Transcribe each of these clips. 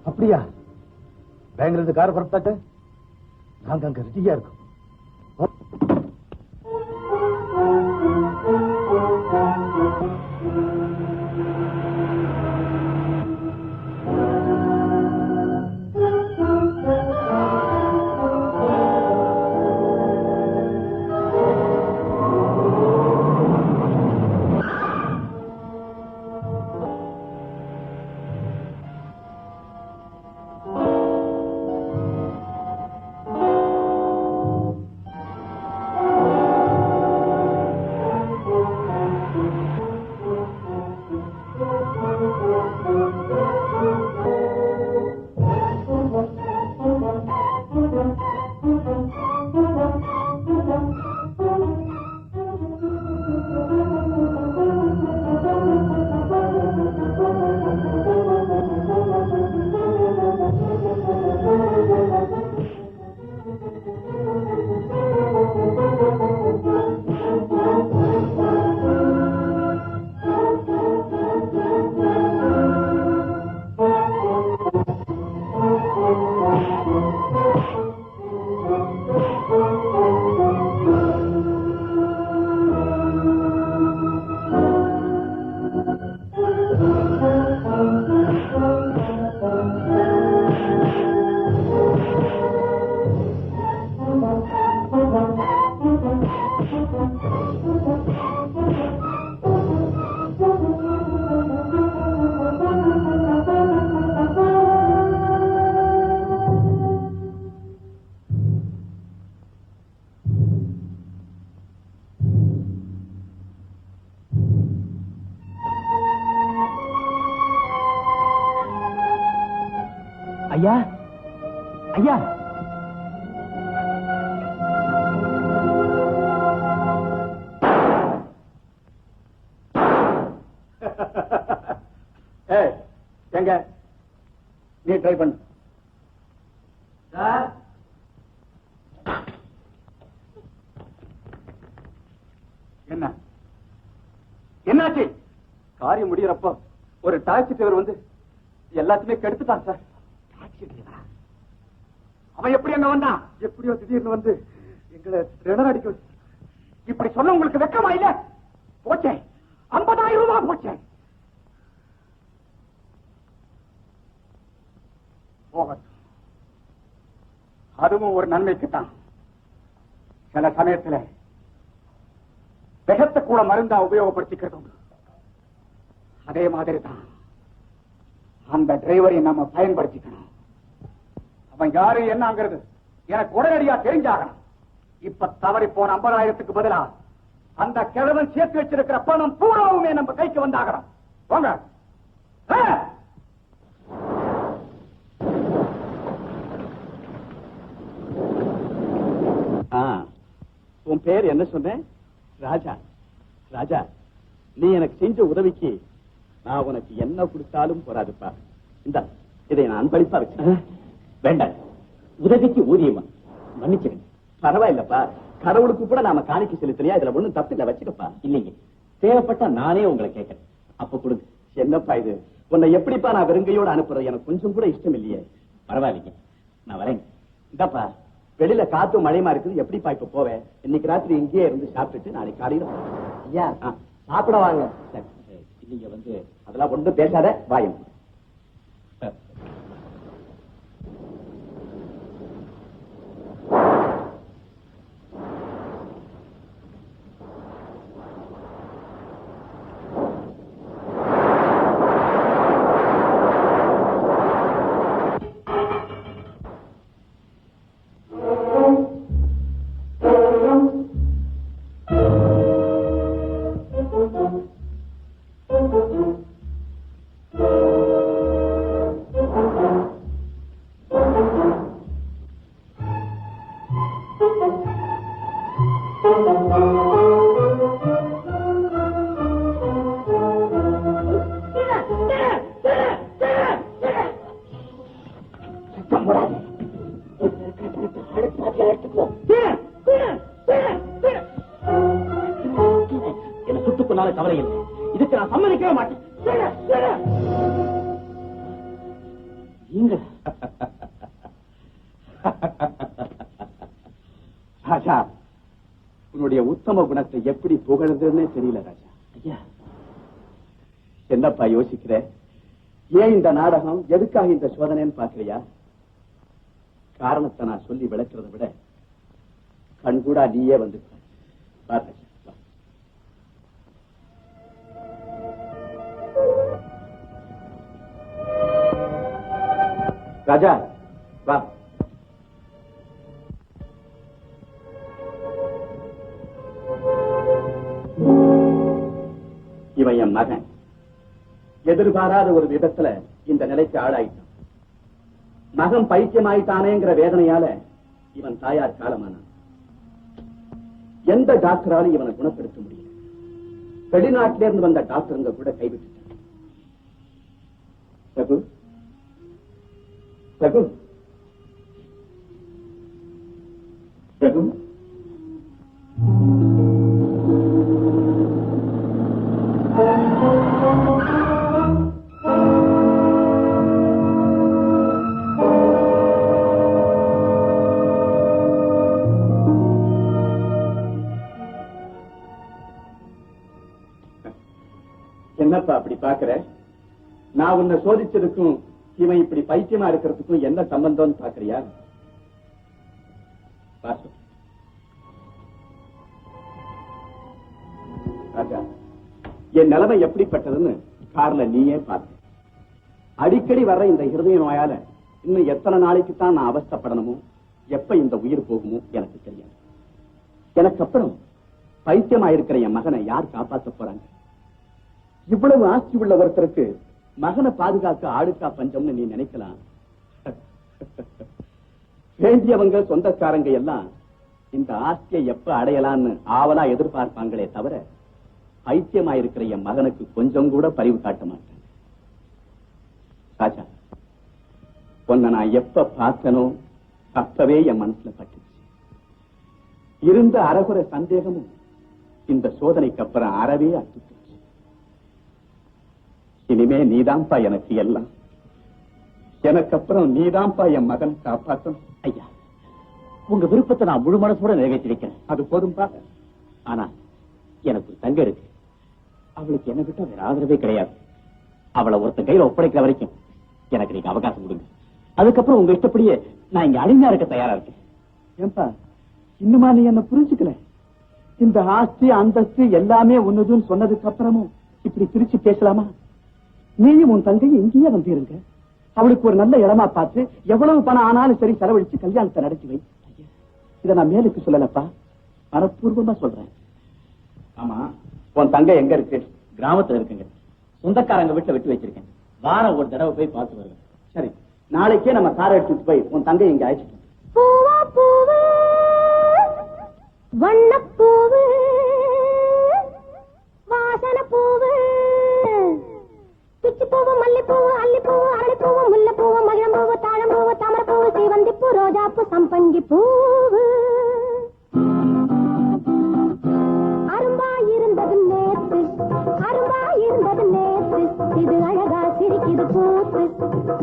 அப்படியா? பெங்களூர் கார் புறப்பட்டாட்ட நாங்க அங்க ரெடியா இருக்கோம். ஐயா, ஐயா, எங்க நீ ட்ரை பண்ணு. என்ன என்னாச்சு? காரியம் முடியறப்போ ஒரு டாக்ஸி டிரைவர் வந்து எல்லாத்தையுமே கெடுத்துட்டான் சார். அவன் எப்படி அங்க வந்தான்? எப்படியோ திடீர்னு வந்து எங்களை அடிக்க. இப்படி சொல்ல உங்களுக்கு வெக்கமா இல்ல? போச்சே, 50,000 ரூபாய் போச்சே. அதுவும் ஒரு நன்மைக்குத்தான். சில சமயத்துல விஷத்தை கூட மருந்தா உபயோகப்படுத்திக்கிறது. அதே மாதிரி தான் அந்த டிரைவரை நம்ம பயன்படுத்திக்கணும். அவன் யாரு என்னங்கிறது எனக்கு உடனடியா தெரிஞ்சாகணும். இப்ப தவறி போன 50,000க்கு பதிலா அந்த கிழவன் சேர்த்து வச்சிருக்கிற பணம் பூராவுமே நம்ம கைக்கு வந்தாகணும். போங்க. உன் பேர் என்ன சொன்னேன்? ராஜா. ராஜா, நீ எனக்கு செஞ்ச உதவிக்கு நான் உனக்கு என்ன கொடுத்தாலும் போராதுப்பா. இந்த இதை நான் அன்பளிப்பா வச்சேன். வேண்டாம், உதவிக்கு ஊதியமா? மன்னிச்சிருங்க. பரவாயில்லப்பா, கடவுளுக்கு கூட நாம காணிக்கை செலுத்தலையா? இதுல ஒண்ணும் தப்பு இல்ல, வச்சுக்கப்பா. இல்லைங்க, தேவைப்பட்டா நானே உங்களை கேட்கிறேன். அப்ப கொடுங்க. என்னப்பா இது, உன்னை எப்படிப்பா நான் வெறுங்கையோட அனுப்புறேன்? எனக்கு கொஞ்சம் கூட இஷ்டம் இல்லையே. பரவாயில்லைங்க, நான் வரேங்க. இந்தாப்பா, வெளியில காத்து மழைமா இருக்குது, எப்படிப்பா இப்ப போவேன்? இன்னைக்கு ராத்திரி இங்கேயே இருந்து சாப்பிட்டுட்டு நாளைக்கு காலையில ஐயா சாப்பிட வாங்க. நீங்க வந்து அதெல்லாம் ஒன்றும் பேசாத, வாயும். என்ன சுட்டு கொண்டாலும் கவலை இல்லை, இதுக்கு நான் சம்மதிக்கவே மாட்டேன். ராஜா, உன்னுடைய உத்தம குணத்தை எப்படி புகழ்ந்ததுன்னே தெரியல ராஜா. ஐயா, என்னப்பா யோசிக்கிற? ஏன் இந்த நாடகம், எதுக்காக இந்த சோதனைன்னு பாக்குறியா? காரணத்தை நான் சொல்லி விளக்குறதை விட கண்கூடா நீயே வந்து ராஜா வா. இவன் என் மகன். எதிர்பாராத ஒரு விதத்துல இந்த நிலைக்கு ஆளாயிட்டான். மகன் பைத்தியமாயிட்டானேங்கிற வேதனையால இவன் தாயார் காலமானான். எந்த டாக்டராலும் இவனை குணப்படுத்த முடியல. வெளிநாட்டிலிருந்து வந்த டாக்டருங்க கூட கைவிட்டுட்டாங்க. ரகு, ரகு, ரகு, என்னப்பா அப்படி பாக்குற? நான் உன்னை சோதிச்சதுக்கும் இவன் இப்படி பைத்தியமா இருக்கிறதுக்கும் என்ன சம்பந்தம் பாக்குறியா? ராஜா, என் நிலைமை எப்படிப்பட்டதுன்னு கார்ல நீயே பார்த்த. அடிக்கடி வர்ற இந்த இருதய நோயால இன்னும் எத்தனை நாளைக்கு தான் நான் அவஸ்தைப்படணுமோ, எப்ப இந்த உயிர் போகுமோ எனக்கு தெரியாது. எனக்கு அப்புறம் பைத்தியமா இருக்கிற என் மகனை யார் காப்பாற்ற போறாங்க? இவ்வளவு ஆஸ்தி உள்ள ஒருத்தருக்கு மகனை பாதுகாக்க ஆளுக்கா பஞ்சம்னு நீ நினைக்கலாம். வேண்டியவங்க சொந்தக்காரங்க எல்லாம் இந்த ஆஸ்தியை எப்ப அடையலான்னு ஆவலா எதிர்பார்ப்பாங்களே தவிர, பைத்தியமாயிருக்கிற என் மகனுக்கு கொஞ்சம் கூட பரிவு காட்ட மாட்டேன். ராஜா, உன்னை நான் எப்ப பார்த்தனோ அப்பவே என் மனசுல பட்டுச்சு. இருந்த அறகுறை சந்தேகமும் இந்த சோதனைக்கு அப்புறம் அறவே அத்துச்சு. இனிமே நீதான்பா எனக்கு எல்லாம். எனக்கு அப்புறம் நீதான்பா என் மகன் காப்பாற்றணும். ஐயா, உங்க விருப்பத்தை நான் முழு மனசோட நிறைவேற்றிருக்கிறேன். அது போதும்பா. ஆனா எனக்கு ஒரு தங்கை இருக்கு. அவளுக்கு என்ன விட்டா வேற ஆதரவே கிடையாது. அவளை ஒருத்த கையில ஒப்படைக்கிற வரைக்கும் எனக்கு நீங்க அவகாசம் கொடுங்க. அதுக்கப்புறம் உங்க இஷ்டப்படியே நான் இங்க அடிமையா இருக்க தயாரா இருக்கேன். ஏன்பா இன்னுமா நீ என்ன புரிஞ்சுக்கல? இந்த ஆஸ்தி அந்தஸ்து எல்லாமே ஒண்ணுதுன்னு சொன்னதுக்கு அப்புறமும் இப்படி பிரிச்சு பேசலாமா? நீயும் உன் தங்கையும் இங்கேயே வந்திருங்க. அவளுக்கு ஒரு நல்ல இடமா பார்த்து எவ்வளவு பணம் ஆனாலும் சரி செலவழிச்சு கல்யாணத்தை நடத்தி வை. இதை நான் மேலுக்கு சொல்லலப்பா, மனப்பூர்வமா சொல்றேன். ஆமா, உன் தங்கை எங்க இருக்கு? கிராமத்துல இருக்குங்க. சொந்தக்காரங்க வீட்டுல விட்டு வச்சிருக்கேன். வாரம் ஒரு தடவை போய் பார்த்து வருவேன். சரி, நாளைக்கே நம்ம காரை எடுத்துட்டு போய் உன் தங்கை இங்க அழைச்சிட்டு வண்ணப்பூவு வாசன பூவு பிச்சி பூவு மல்லிப்பூவு அல்லிப்பூவு அரளிப்பூவு முல்லைப்பூவு மகிழம்பூவு தாழம்பூவு தாமரப்பூவு சீவந்திப்பூ ரோஜாப்பூ சம்பங்கி பூவு அரும்பாயிருந்தது நேத்து இது அழகா சிரிக்க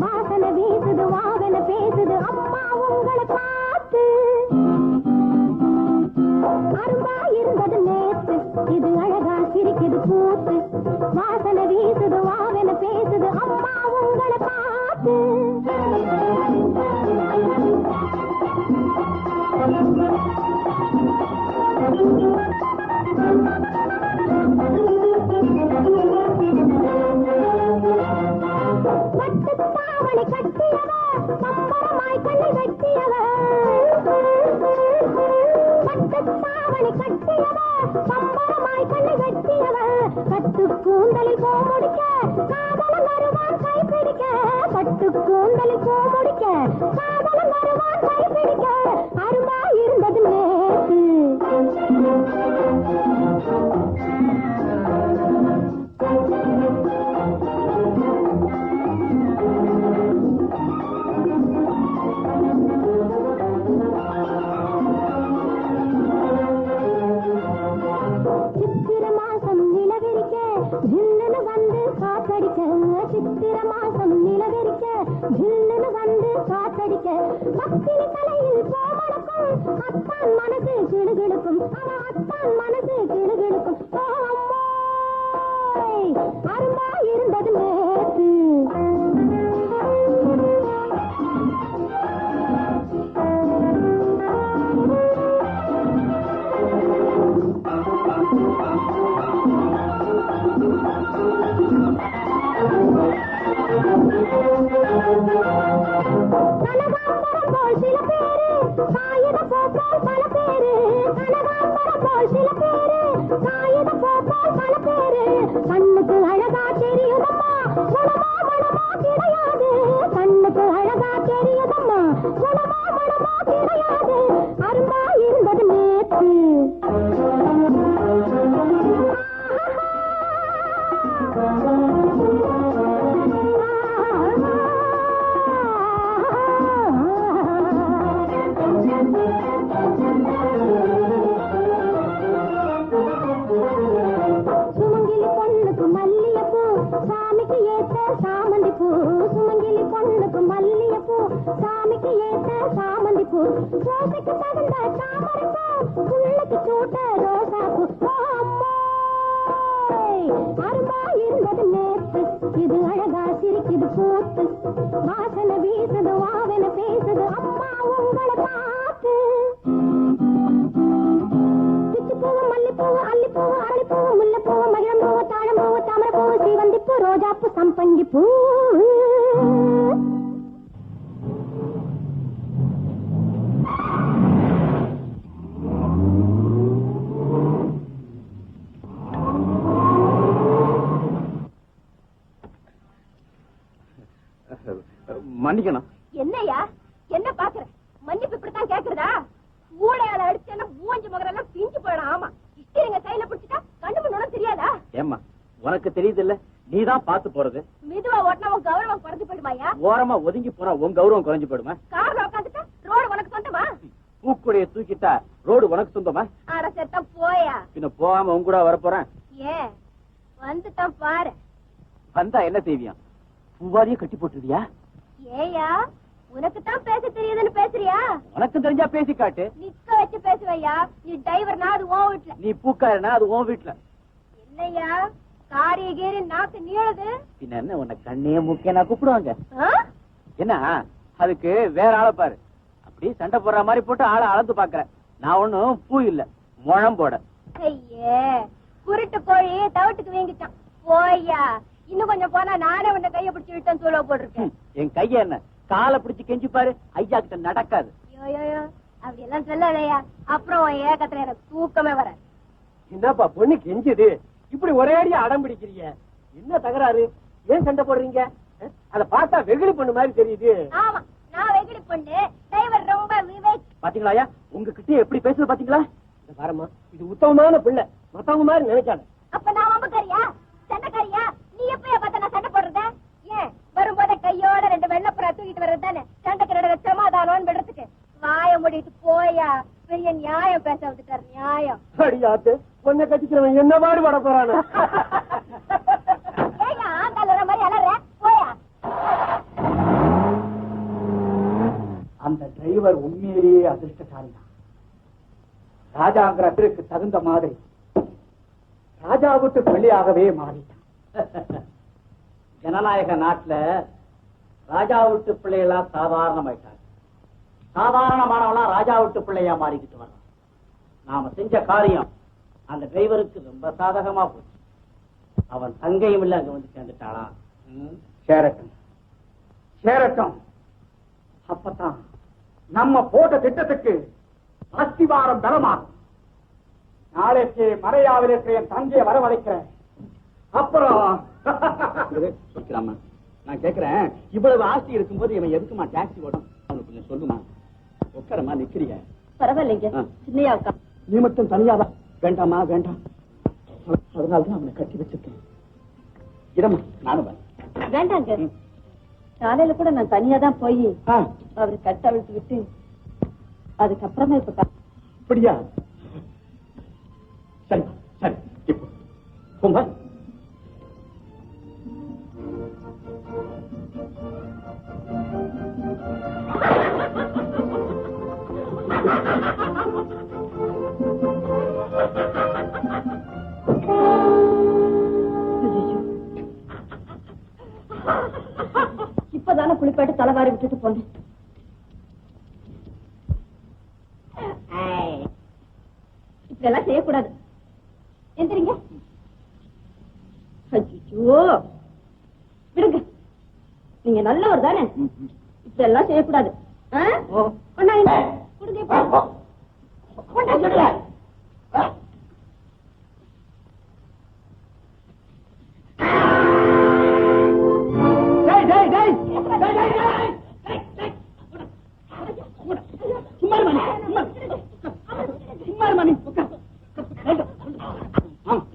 வாசனை வீசுது வாவென பேசுது அம்மா உங்களை பார்த்து. அரும்பா இருந்தது நேத்து, இது அழகா சிரிக்குது கூத்து. வாசனை வீசுது வாவென பேசுது அம்மா உங்களை பார்த்து. பட்டுத்தாவணி கட்டியவ சம்பரமாய் கண்ணை வெட்டியவ. பட்டுத்தாவணி கட்டியவ சம்பரமாய் கண்ணை வெட்டியவ. கட்டு கூந்தலில் பூ முடிக்க காதலன் வருவான் கை பிடிக்க. பட்டு கூந்தலில் பூ முடிக்க காதலன் வருவான் கை பிடிக்க. அரும்பா இருந்தது நேத்து. சித்திர மாசம் நிலவெறிக்க ஜில்லுன்னு வந்து காத்தடிக்க. சித்திர மாசம் நிலவெறிக்க ஜில்லுன்னு வந்து காத்தடிக்க. பத்தினி தலையில் போமடக்கும் அத்தான் மனசு கிடுகிடுக்கும். அவன் அத்தான் மனசு கிடுகிடுக்கும். அரும்பா இருந்தது நேத்து. கனகாம்பரம் போல் சில பேரு காகித போல் பல பேரு. கனகாம்பரம் போல் சில பேரு காகித போல் பல பேரு. கண்ணுக்கு அழகா தெரியுதம்மா குணமா மனமா கிடையாது. கண்ணுக்கு அழகா தெரியுதம்மா குணமா மனமா கிடையாது. அரும்பா இருந்தது நேத்து. சுமங்கிலி பொண்ணுக்கு மல்லிகைப்பூ சாமிக்கு ஏத்த சாமந்தி பூ. சுமங்கிலி பொண்ணுக்கு மல்லிகைப்பூ சாமிக்கு ஏத்த சாமந்தி பூ. பூசைக்கு தகுந்த தாமரைப்பூ புள்ளைக்கு சூட்ட ரோசா பூ. அரும்பா இருந்தது நேத்து, இது அழகா சிரிக்குது கூத்து. வாசனை வீசுது வாவென பேசுது அம்மா உங்களை பார்த்து. பிச்சுப்பூவு மல்லிப்பூவு அல்லிப்பூவு அரளிப்பூவு முல்லைப்பூவு மகிழம்பூவு தாழம்பூவு தாமரைப்பூவு சீவந்திப்பூ ரோஜாப்பூ சம்பங்கி பூ. மன்னிக்கணும். என்னையா என்ன பாக்குற? மன்னிப்பு இப்படித்தான் கேக்குறதா? ஊடையால அடிச்சேன்னா மூஞ்சி முகரெல்லாம் பிஞ்சு போயிடும். ஆமா, இஸ்திரிங்க கையில பிடிச்சிட்டா கண்ணு பண்ணணும் தெரியாதா? ஏம்மா உனக்கு தெரியுது இல்ல, நீதான் பாத்து போறது. மெதுவா ஓட்டினா உன் கௌரவம் குறைஞ்சு போயிடுமாயா? ஓரமா ஒதுங்கி போனா உன் கௌரவம் குறைஞ்சு போயிடுமா? கார்ல உட்காந்துட்டா ரோடு உனக்கு சொந்தமா? பூக்குடைய தூக்கிட்டா ரோடு உனக்கு சொந்தமா? ஆட செத்த போயா. பின்ன போகாம உன் கூட வரப்போறேன். ஏன் வந்துட்டான் பாரு. வந்தா என்ன செய்வியா? பூவாரியே கட்டி போட்டுருவியா? ஏயா உனக்கு தான் பேச தெரியுதுன்னு பேசுறியா? உனக்கு தெரிஞ்சா பேசி காட்டு. நிக்க வச்சு பேசுவையா? நீ டிரைவர்னா அது உன் வீட்டுல. நீ பூக்காரனா அது உன் வீட்டுல. என்னையா காரிய கீரி நாக்கு நீளுது? பின்ன என்ன உன்னை கண்ணையே முக்கிய நான் கூப்பிடுவாங்க. ஆ? என்ன அதுக்கு வேற ஆளை பாரு. அப்படி சண்டை போடுற மாதிரி போட்டு ஆளை அளந்து பாக்குற. நான் ஒண்ணும் பூ இல்ல முழம் போட. ஐயே குருட்டு கோழி தவிட்டுக்கு வீங்கிட்டான். போய்யா இன்னும் கொஞ்சம் போனா நானே உன்னை கைய பிடிச்சு விட்டேன்னு சொல்ல போட்டிருக்கேன். என் கைய என்ன காலை பிடிச்சு கெஞ்சி பாரு, ஐயா கிட்ட நடக்காது. யோயோயோ அப்படி எல்லாம் சொல்லாதயா, அப்புறம் உன் ஏக்கத்துல எனக்கு தூக்கமே வர. என்னப்பா பொண்ணு கெஞ்சுது, இப்படி ஒரே அடியா அடம் பிடிக்கிறீங்க? என்ன தகராறு? ஏன் சண்டை போடுறீங்க? அத பார்த்தா வெகுளி பொண்ணு மாதிரி தெரியுது. ஆமா நான் வெகுளி பொண்ணு, டிரைவர் ரொம்ப விவேக். பாத்தீங்களா உங்ககிட்ட எப்படி பேசுறது பாத்தீங்களா? இந்த பாருமா, இது உத்தமமான பிள்ளை, மத்தவங்க மாதிரி நினைக்காத. அப்ப நான் வம்பக்காரியா சண்டைக்காரியா? நீ எப்பயா பார்த்த நான் சண்டை போடுறத? ஏன் வரும்போதே கையோட 2 வெள்ளப்புறா தூக்கிட்டு வர்றதுதானே சண்டைக்கு நடுவே சமாதானம் விடுறதுக்கு? வாய மூடிட்டு போயா, பெரிய நியாயம் பேச வந்துட்டாரு. நியாயம் அடியாத்து பொண்ணை கட்டிக்கிறவன் என்ன பாடுபட போறானு? ஏயா ஆண்டாள மாதிரி அலற போயா. டிரைவர் உண்மையிலேயே அதிர்ஷ்டசாலி தான். ராஜாங்கிற பேருக்கு தகுந்த மாதிரி ராஜா விட்டு பிள்ளையாகவே மாறிட்டான். ஜனநாயக நாட்டுல ராஜா விட்டு பிள்ளைகளா சாதாரணமாயிட்டாங்க. சாதாரணமானவனா ராஜா விட்டு பிள்ளையா மாறிக்கிட்டு வர்றான். நாம செஞ்ச காரியம் அந்த டிரைவருக்கு ரொம்ப சாதகமா போச்சு. அவன் தங்கையும் இல்ல அங்க வந்து சேர்ந்துட்டாளா. சேரட்டும் சேரட்டும். அப்பதான் நம்ம போட்ட திட்டத்துக்கு அஸ்திவாரம் பலமாகும். நாளைக்கு மறையாவில் இருக்கிற என் தங்கையை வரவழைக்கிறேன். அப்புறம் நான் கேக்குறேன், இவ்வளவு ஆஸ்தி இருக்கும்போது இவன் எதுக்குமா டாக்ஸி ஓடும்? அவனுக்கு கொஞ்சம் சொல்லுமா. உட்காரமா நிக்கிறிய? பரவாயில்லைங்க, சின்னையா உட்கா. நீ மட்டும் தனியாவா? வேண்டாமா வேண்டாம். அதனாலதான் அவனை கட்டி வச்சிருக்கேன். இடமா நானும் வேண்டாங்க. காலையில கூட நான் தனியா தான் போய் அவரு கட்டவிழ்த்து விட்டு அதுக்கப்புறமா இப்ப அப்படியா? சரி சரி, இப்போ போங்க. இப்பதானே குளிப்பாட்டு தலைவாரி விட்டுட்டு போனேன். இப்படி எல்லாம் செய்யக்கூடாது. எந்திரிங்க. ஐயோ விடுங்க, நீங்க நல்லவர் தானே. இப்படி எல்லாம் செய்யக்கூடாது.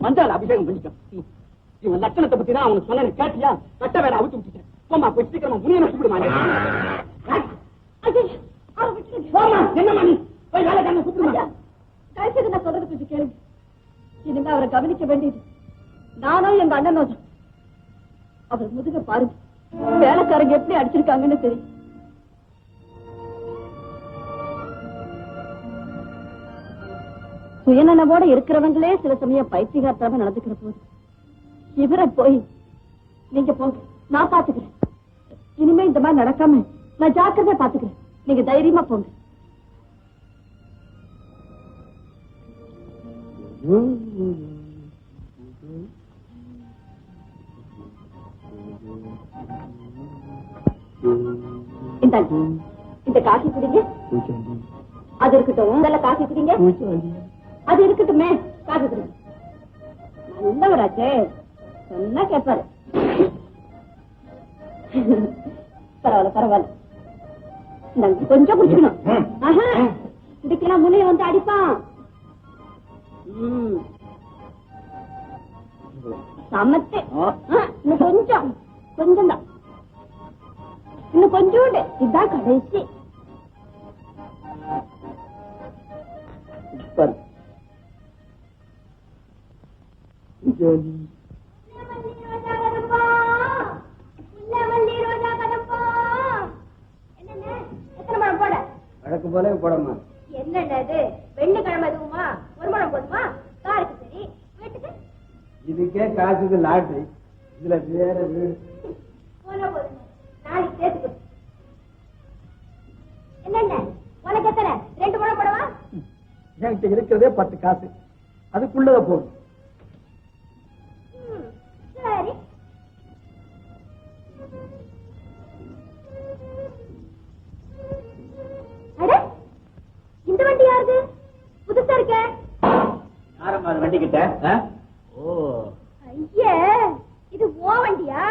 மஞ்சால அபிஷேகம் பண்ணிக்க. இவன் லட்சணத்தை பத்தி தான் அவனுக்கு சொன்ன கேட்டியா? கட்ட வேலை அவுத்து விட்டுட்டேன். போமா போய் சீக்கிரமா முனியனை கூப்பிடுமா. என்ன மணி போய் வேலை கண்ண கூப்பிடுமா. கழிச்சது நான் சொல்றது கொஞ்சம் கேளுங்க. இனிமே அவரை கவனிக்க வேண்டியது நானும் எங்க அண்ணனும் தான். அவர் முதுக பாருங்க, வேலைக்காரங்க எப்படி அடிச்சிருக்காங்கன்னு தெரியும். சுயநலவோட இருக்கிறவங்களே சில சமயம் பைத்தியகாரத்தனமா நடந்துக்கிற போது இவரை போய் நீங்க போங்க, நான் பாத்துக்கிறேன். இனிமே இந்த மாதிரி நடக்காம நான் ஜாக்கிரதையா பாத்துக்கிறேன். நீங்க தைரியமா போங்க. இந்த காஃபி குடிங்க. அது இருக்கட்டும். நல்ல காஃபி குடிங்க. அது இருக்கட்டுமே, காஃபி குடிங்க. நல்லவராச்சே, சொன்னா கேட்பாரு. பரவாயில்ல பரவாயில்ல, கொஞ்சம் குடிச்சுக்கணும். குடிக்கலாம் முனைய வந்து அடிப்பான். சமத்து. இன்னும் கொஞ்சம் கொஞ்சம் தான், இன்னும் கொஞ்சோண்டு. இதுதான் கடைசி. வழக்கம் போல போடமா. என்னது வெள்ளிக்கிழமை எதுவுமா? ஒரு மணம் போதுமா? காருக்கு சரி, வீட்டுக்கு இதுக்கே காசுக்கு லாட்டு. இதுல வேற போனா போதுங்க, நாளைக்கு சேர்த்துக்கு. என்னென்ன உனக்கு எத்தனை? 2 முழம் போடவா? என்கிட்ட இருக்கிறதே 10 காசு, அதுக்குள்ளத போடும். சரி. அட, இந்த வண்டி யாருது? புதுசா இருக்க. யாரம்மா அது வண்டி கிட்ட? ஐயே, இது ஓ வண்டியா?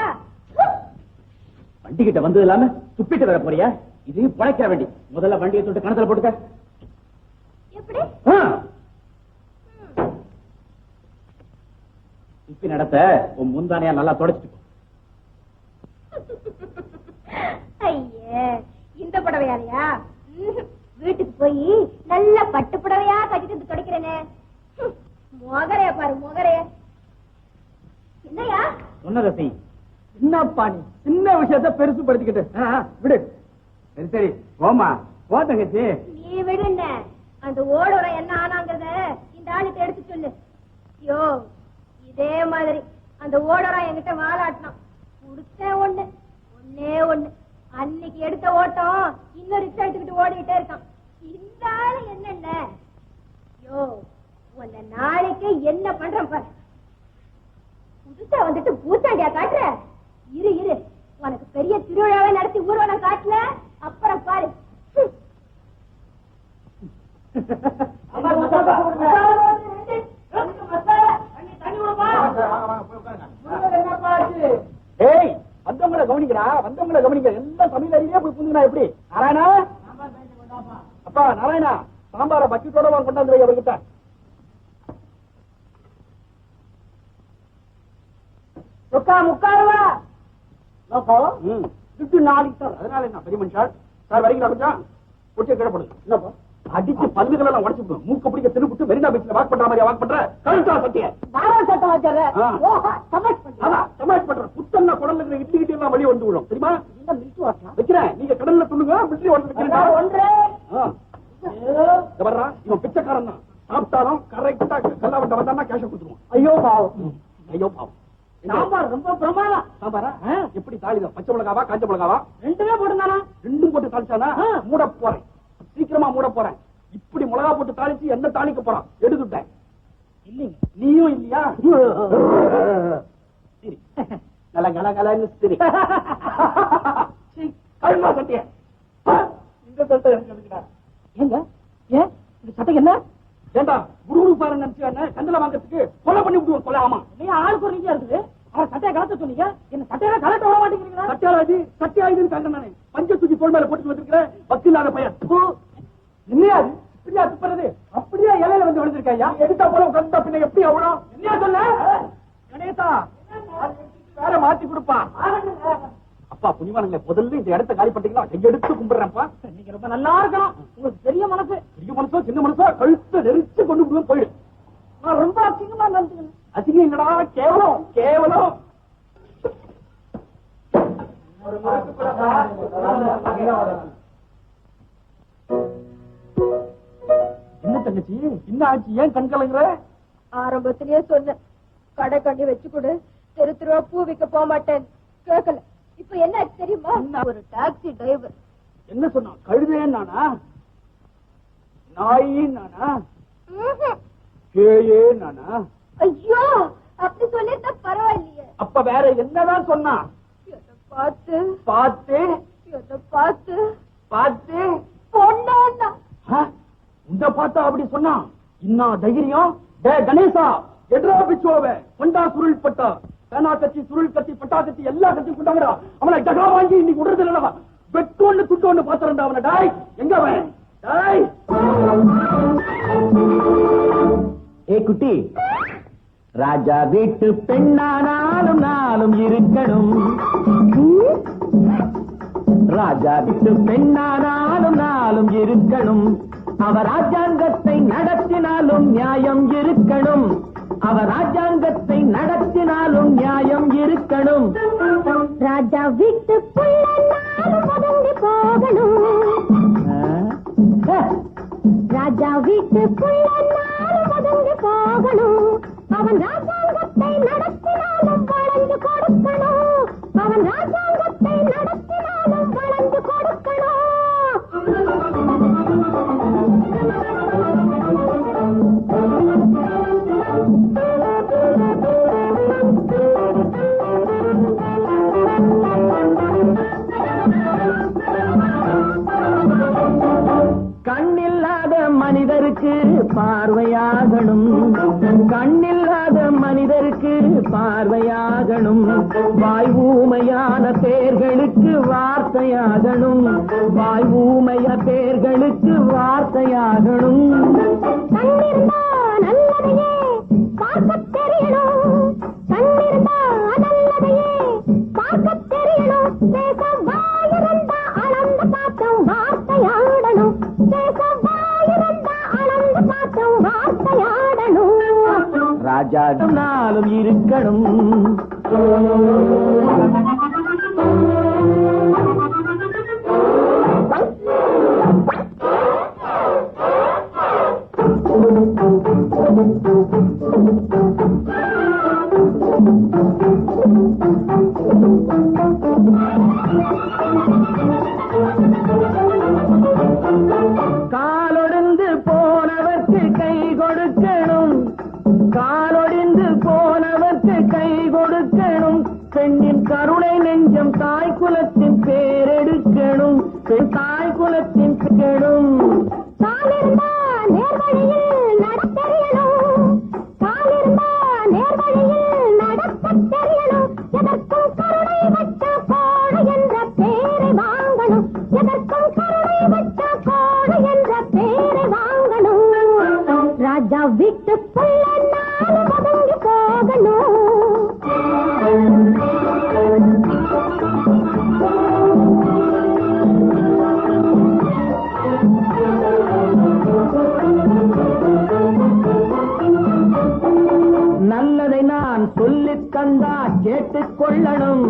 வண்டி கிட்ட வந்தது இல்லாம துப்பிட்டு வர போறியா? இது பழைக்கிற வண்டி. முதல்ல வண்டியை தொட்டு கணத்துல போட்டுக்க. எப்படி துப்பி நடத்த உன் முந்தானையா நல்லா தொடச்சிட்டு. ஐயே, இந்த புடவையாலையா? வீட்டுக்கு போய் நல்ல பட்டு புடவையா கட்டிட்டு துடைக்கிறேனே. மொகரைய பாரு, மொகரைய. என்னையா சொன்னதை செய். என்னப்பா நீ சின்ன விஷயத்த பெருசு படுத்திக்கிட்டு விடு. சரி சரி போமா, போ தங்கச்சி. நீ விடுன அந்த ஓடுற என்ன ஆனாங்கிறத இந்த ஆளுக்கு எடுத்து சொல்லு. யோ இதே மாதிரி அந்த ஓடுறா என்கிட்ட வாலாட்டினான். கொடுத்தேன் ஒண்ணே ஒண்ணு. அன்னைக்கு எடுத்த ஓட்டம் இன்னொரு ரிக்ஷா எடுத்துக்கிட்டு ஓடிக்கிட்டே இருக்கான். இந்த ஆளு என்னென்ன யோ உன்ன நாளைக்கு என்ன பண்றேன் பாரு. புதுசா வந்துட்டு பூச்சாண்டியா காட்டுற. இரு உனக்கு பெரிய திருவிழாவை நடத்தி ஊர்வலம் காட்டல அப்புறம் பாரு. ஏய் வந்தவங்களை கவனிக்கிறா, வந்தவங்களை கவனிக்க. எல்லாம் சமையல் அறிவியே போய் புந்துனா எப்படி? நாராயணா, அப்பா நாராயணா, சாம்பார பக்கெட்டோட கொண்டாந்து வை அவர்கிட்ட. முக்காருவா நாளைக்கு சார். அதனால என்ன பெரிய மனுஷா சார் வரீங்களா? கொஞ்சம் பொட்டிய கிடப்படுது. அடிச்சு பல்லுகள் எல்லாம் உடச்சு மூக்க பிடிக்க திருப்பிட்டு மெரினா பீச்ல வாக் பண்ற மாதிரி வாக் பண்ற கழுத்தா சத்திய சமாஜ் பண்ற புத்தன்ன குடல்ல இருக்கிற இட்லி கிட்டி எல்லாம் வெளியே வந்து விடும் தெரியுமா? வைக்கிறேன். நீங்க கடல்ல சொல்லுங்க மிலிட்டரி வாட்டர் வைக்கிறேன். இவன் பிச்சைக்காரன் தான். சாப்பிட்டாலும் கரெக்டா கல்லாவட்ட வந்தான்னா கேஷ கொடுத்துருவோம். ஐயோ பாவம், ஐயோ பாவம். சாம்பார் ரொம்ப பிரமாதம். சாம்பாரா எப்படி தாளிதான்? பச்சை மிளகாவா காஞ்ச மிளகாவா? ரெண்டுமே போட்டுதானா? ரெண்டும் போட்டு தாளிச்சானா? மூட போறேன், சீக்கிரமா மூட போறேன். இப்படி மிளகா போட்டு தாளிச்சு என்ன தாளிக்க போறான் எடுத்துட்டேன். இல்லைங்க நீயும் இல்லையா? நல்ல கலகலன்னு சரி. கழுமா சட்டிய இந்த சட்டை எனக்கு ஏங்க ஏன் இந்த சட்டை என்ன ஏண்டா குரு பாரு நினைச்சு என்ன கந்தல வாங்கறதுக்கு கொலை பண்ணி விடுவோம். கொலை ஆமா நீங்க ஆள் குறைஞ்சா இருக்குது. அவர் சட்டையை கலட்ட சொன்னீங்க. என்ன சட்டையில கலட்ட விட மாட்டேங்கிறீங்களா? சட்டையாவது சட்டையாயுதுன்னு காங்க நானே பஞ்ச தூக்கி தோல் மேல போட்டு வச்சிருக்கிறேன். வக்கீலான பையன் என்னையா இப்படியா துப்புறது? அப்படியே இலையில வந்து விழுந்திருக்கையா? எடுத்தா போல உட்கார்ந்தா பின்ன எப்படி அவ்வளோ என்னையா சொல்ல? கணேசா வேற மாத்தி கொடுப்பா. அப்பா புனிவானங்களே முதல்ல இந்த இடத்த காலி பண்ணிட்டீங்களா? எடுத்து கும்பிடுறேன்ப்பா. நீங்க ரொம்ப நல்லா இருக்கணும். உங்களுக்கு பெரிய மனசு. பெரிய மனசோ சின்ன மனசோ கழுத்தை நெரிச்சு கொண்டு விடுவோம். போயிடு. நான் ரொம்ப அசிங்கமா நினைச்சுக்கணும். அசிங்கம் என்னடா? கேவலம் கேவலம். என்ன தங்கச்சி என்ன ஆச்சு? ஏன் கண் கலங்குற? ஆரம்பத்திலேயே சொன்ன கடை கண்ணி வச்சு கொடு, தெரு தெருவா பூ விற்க போக மாட்டேன். கேட்கல. இப்ப என்ன தெரியுமா? ஒரு டாக்ஸி டிரைவர் என்ன சொன்னா? கழுதேன் நானா? நாயி நானா? பேயே நானா? ஐயோ அப்படி சொல்லிருந்தா பரவாயில்லையே. அப்ப வேற என்னதான் சொன்னா? பார்த்து பார்த்து பார்த்து பார்த்து பொண்ணா உண்ட பார்த்தா அப்படி சொன்னா இன்னும் தைரியம்? டே கணேசா எட்ரா பிச்சோவே கொண்டா சுருள் பட்டா பேனா கத்தி சுருள் கத்தி பட்டா கத்தி எல்லா கத்தியும் கொண்டாங்கடா. அவனை ஜகா வாங்கி இன்னைக்கு விடுறது இல்லவா? வெட்டோன்னு துட்டோன்னு பாத்துறா அவனை. டாய் எங்க அவன்? டாய் ஏ குட்டி, ராஜா வீட்டு பெண்ணானாலும் நாளும் இருக்கணும். ராஜா வீட்டு பெண்ணானாலும் நாளும் இருக்கணும். அவர் ராஜாங்கத்தை நடத்தினாலும் நியாயம் இருக்கணும். அவர் ராஜாங்கத்தை நடத்தினாலும் நியாயம் இருக்கணும். ராஜா வீட்டு புள்ள நாளும் ஒதுங்கி போகணும். ராஜா வீட்டு புள்ள நாளும் ஒதுங்கி போகணும். அவன் ராஜாங்கத்தை நடத்தினாலும் வளைந்து கொடுக்கணும். அவன் ராஜாங்கத்தை நடத்தினாலும் வளைந்து கொடுக்கணும். கண்ணில்லாத மனிதருக்கு பார்வையாகணும். கண்ணில்லாத மனிதருக்கு பார்வையாகணும். வாய் ஊமையான பேர்களுக்கு வார்த்தையாகணும். வாய் ஊமைய பேர்களுக்கு வார்த்தையாகணும். கண்ணிருந்தா நல்லதையே பார்க்கத் தெரியணும். கண்ணிருந்தா நல்லதையே பார்க்கத் தெரியணும். பேச வாயிருந்தா அளந்து பார்த்தும் வார்த்தையாடணும். பேச வாயிருந்தா அளந்து பார்த்தும் வார்த்தையாடணும். ராஜா நாளும் இருக்கணும். காலொடிந்து போனவர்க்கு கை கொடுக்கணும், காலொடிந்து போனவர்க்கு கை கொடுக்கணும். பெண்ணின் கருணை நெஞ்சம் தாய் குலத்தின் பேரெடுக்கணும், தாய் குலத்தின் பேரும். காலிருந்தா நேர்வழியில் நடத்தெறியணும், காலிருந்தா நேர்வழியில் நடக்கத் தெரியணும். எதற்கும் கருணை வச்ச கோடு என்ற பேரை வாங்கணும், எதற்கும் கருணை வச்ச கோடு என்ற பேரை வாங்கணும். ராஜா வீட்டுக்குள்ள நாலு பதுங்கி போகணும். நல்லதை நான் சொல்லித் தந்தா கேட்டுக் கொள்ளணும்,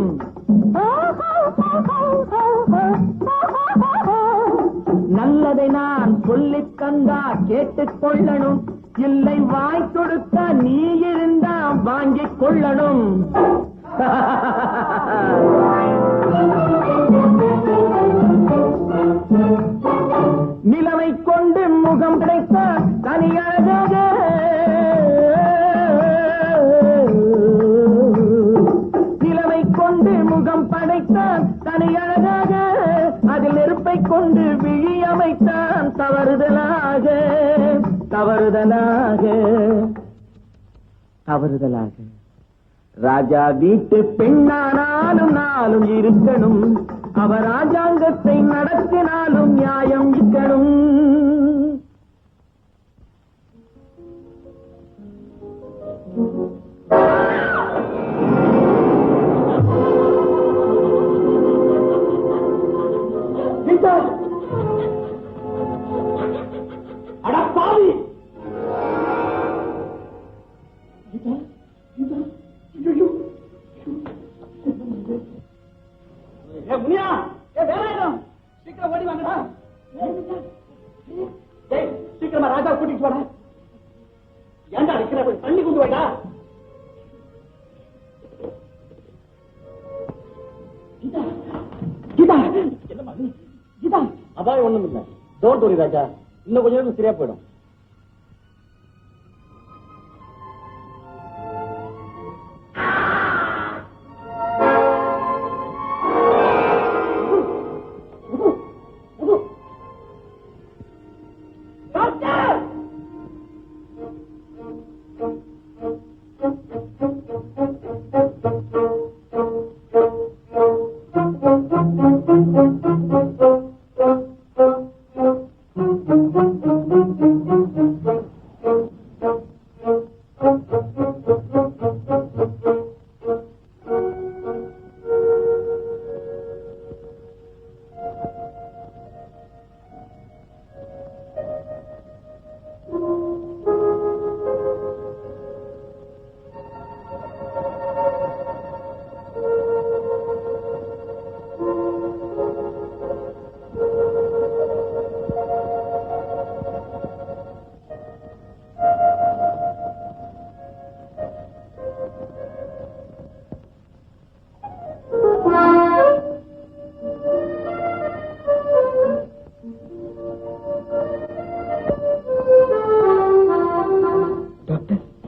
நல்லதை நான் சொல்லித் தந்தா கேட்டுக் கொள்ளணும். இல்லை வாய் கொடுத்த நீ இருந்தா வாங்கிக் கொள்ளணும். நிலவை கொண்டு முகம் கிடைத்த தனியழகாக, நிலவை கொண்டு முகம் படைத்தான் தனியழகாக, அதில் நெருப்பை கொண்டு விழி அமைத்தான் தவறுதலாக, தவறுதலாக, தவறுதலாக. ராஜா வீட்டு பெண்ணானாலும் நாளும் இருக்கணும், அவர் ராஜாங்கத்தை நடத்தினாலும் நியாயம் இருக்கணும். அடப்பாவி! முனியா, வேலாயுதம், சீக்கிரம் ஓடி வாங்கடா. சீக்கிரமா ராஜா கூட்டிட்டு வாடா. ஏண்டா இருக்கிற தண்ணி கொண்டு வாடா. கீதா, என்னம்மா கீதா? அபாயம் ஒண்ணும் இல்ல, டோன்ட் வரி ராஜா, இன்னும் கொஞ்ச நேரம் சரியா போயிடும்.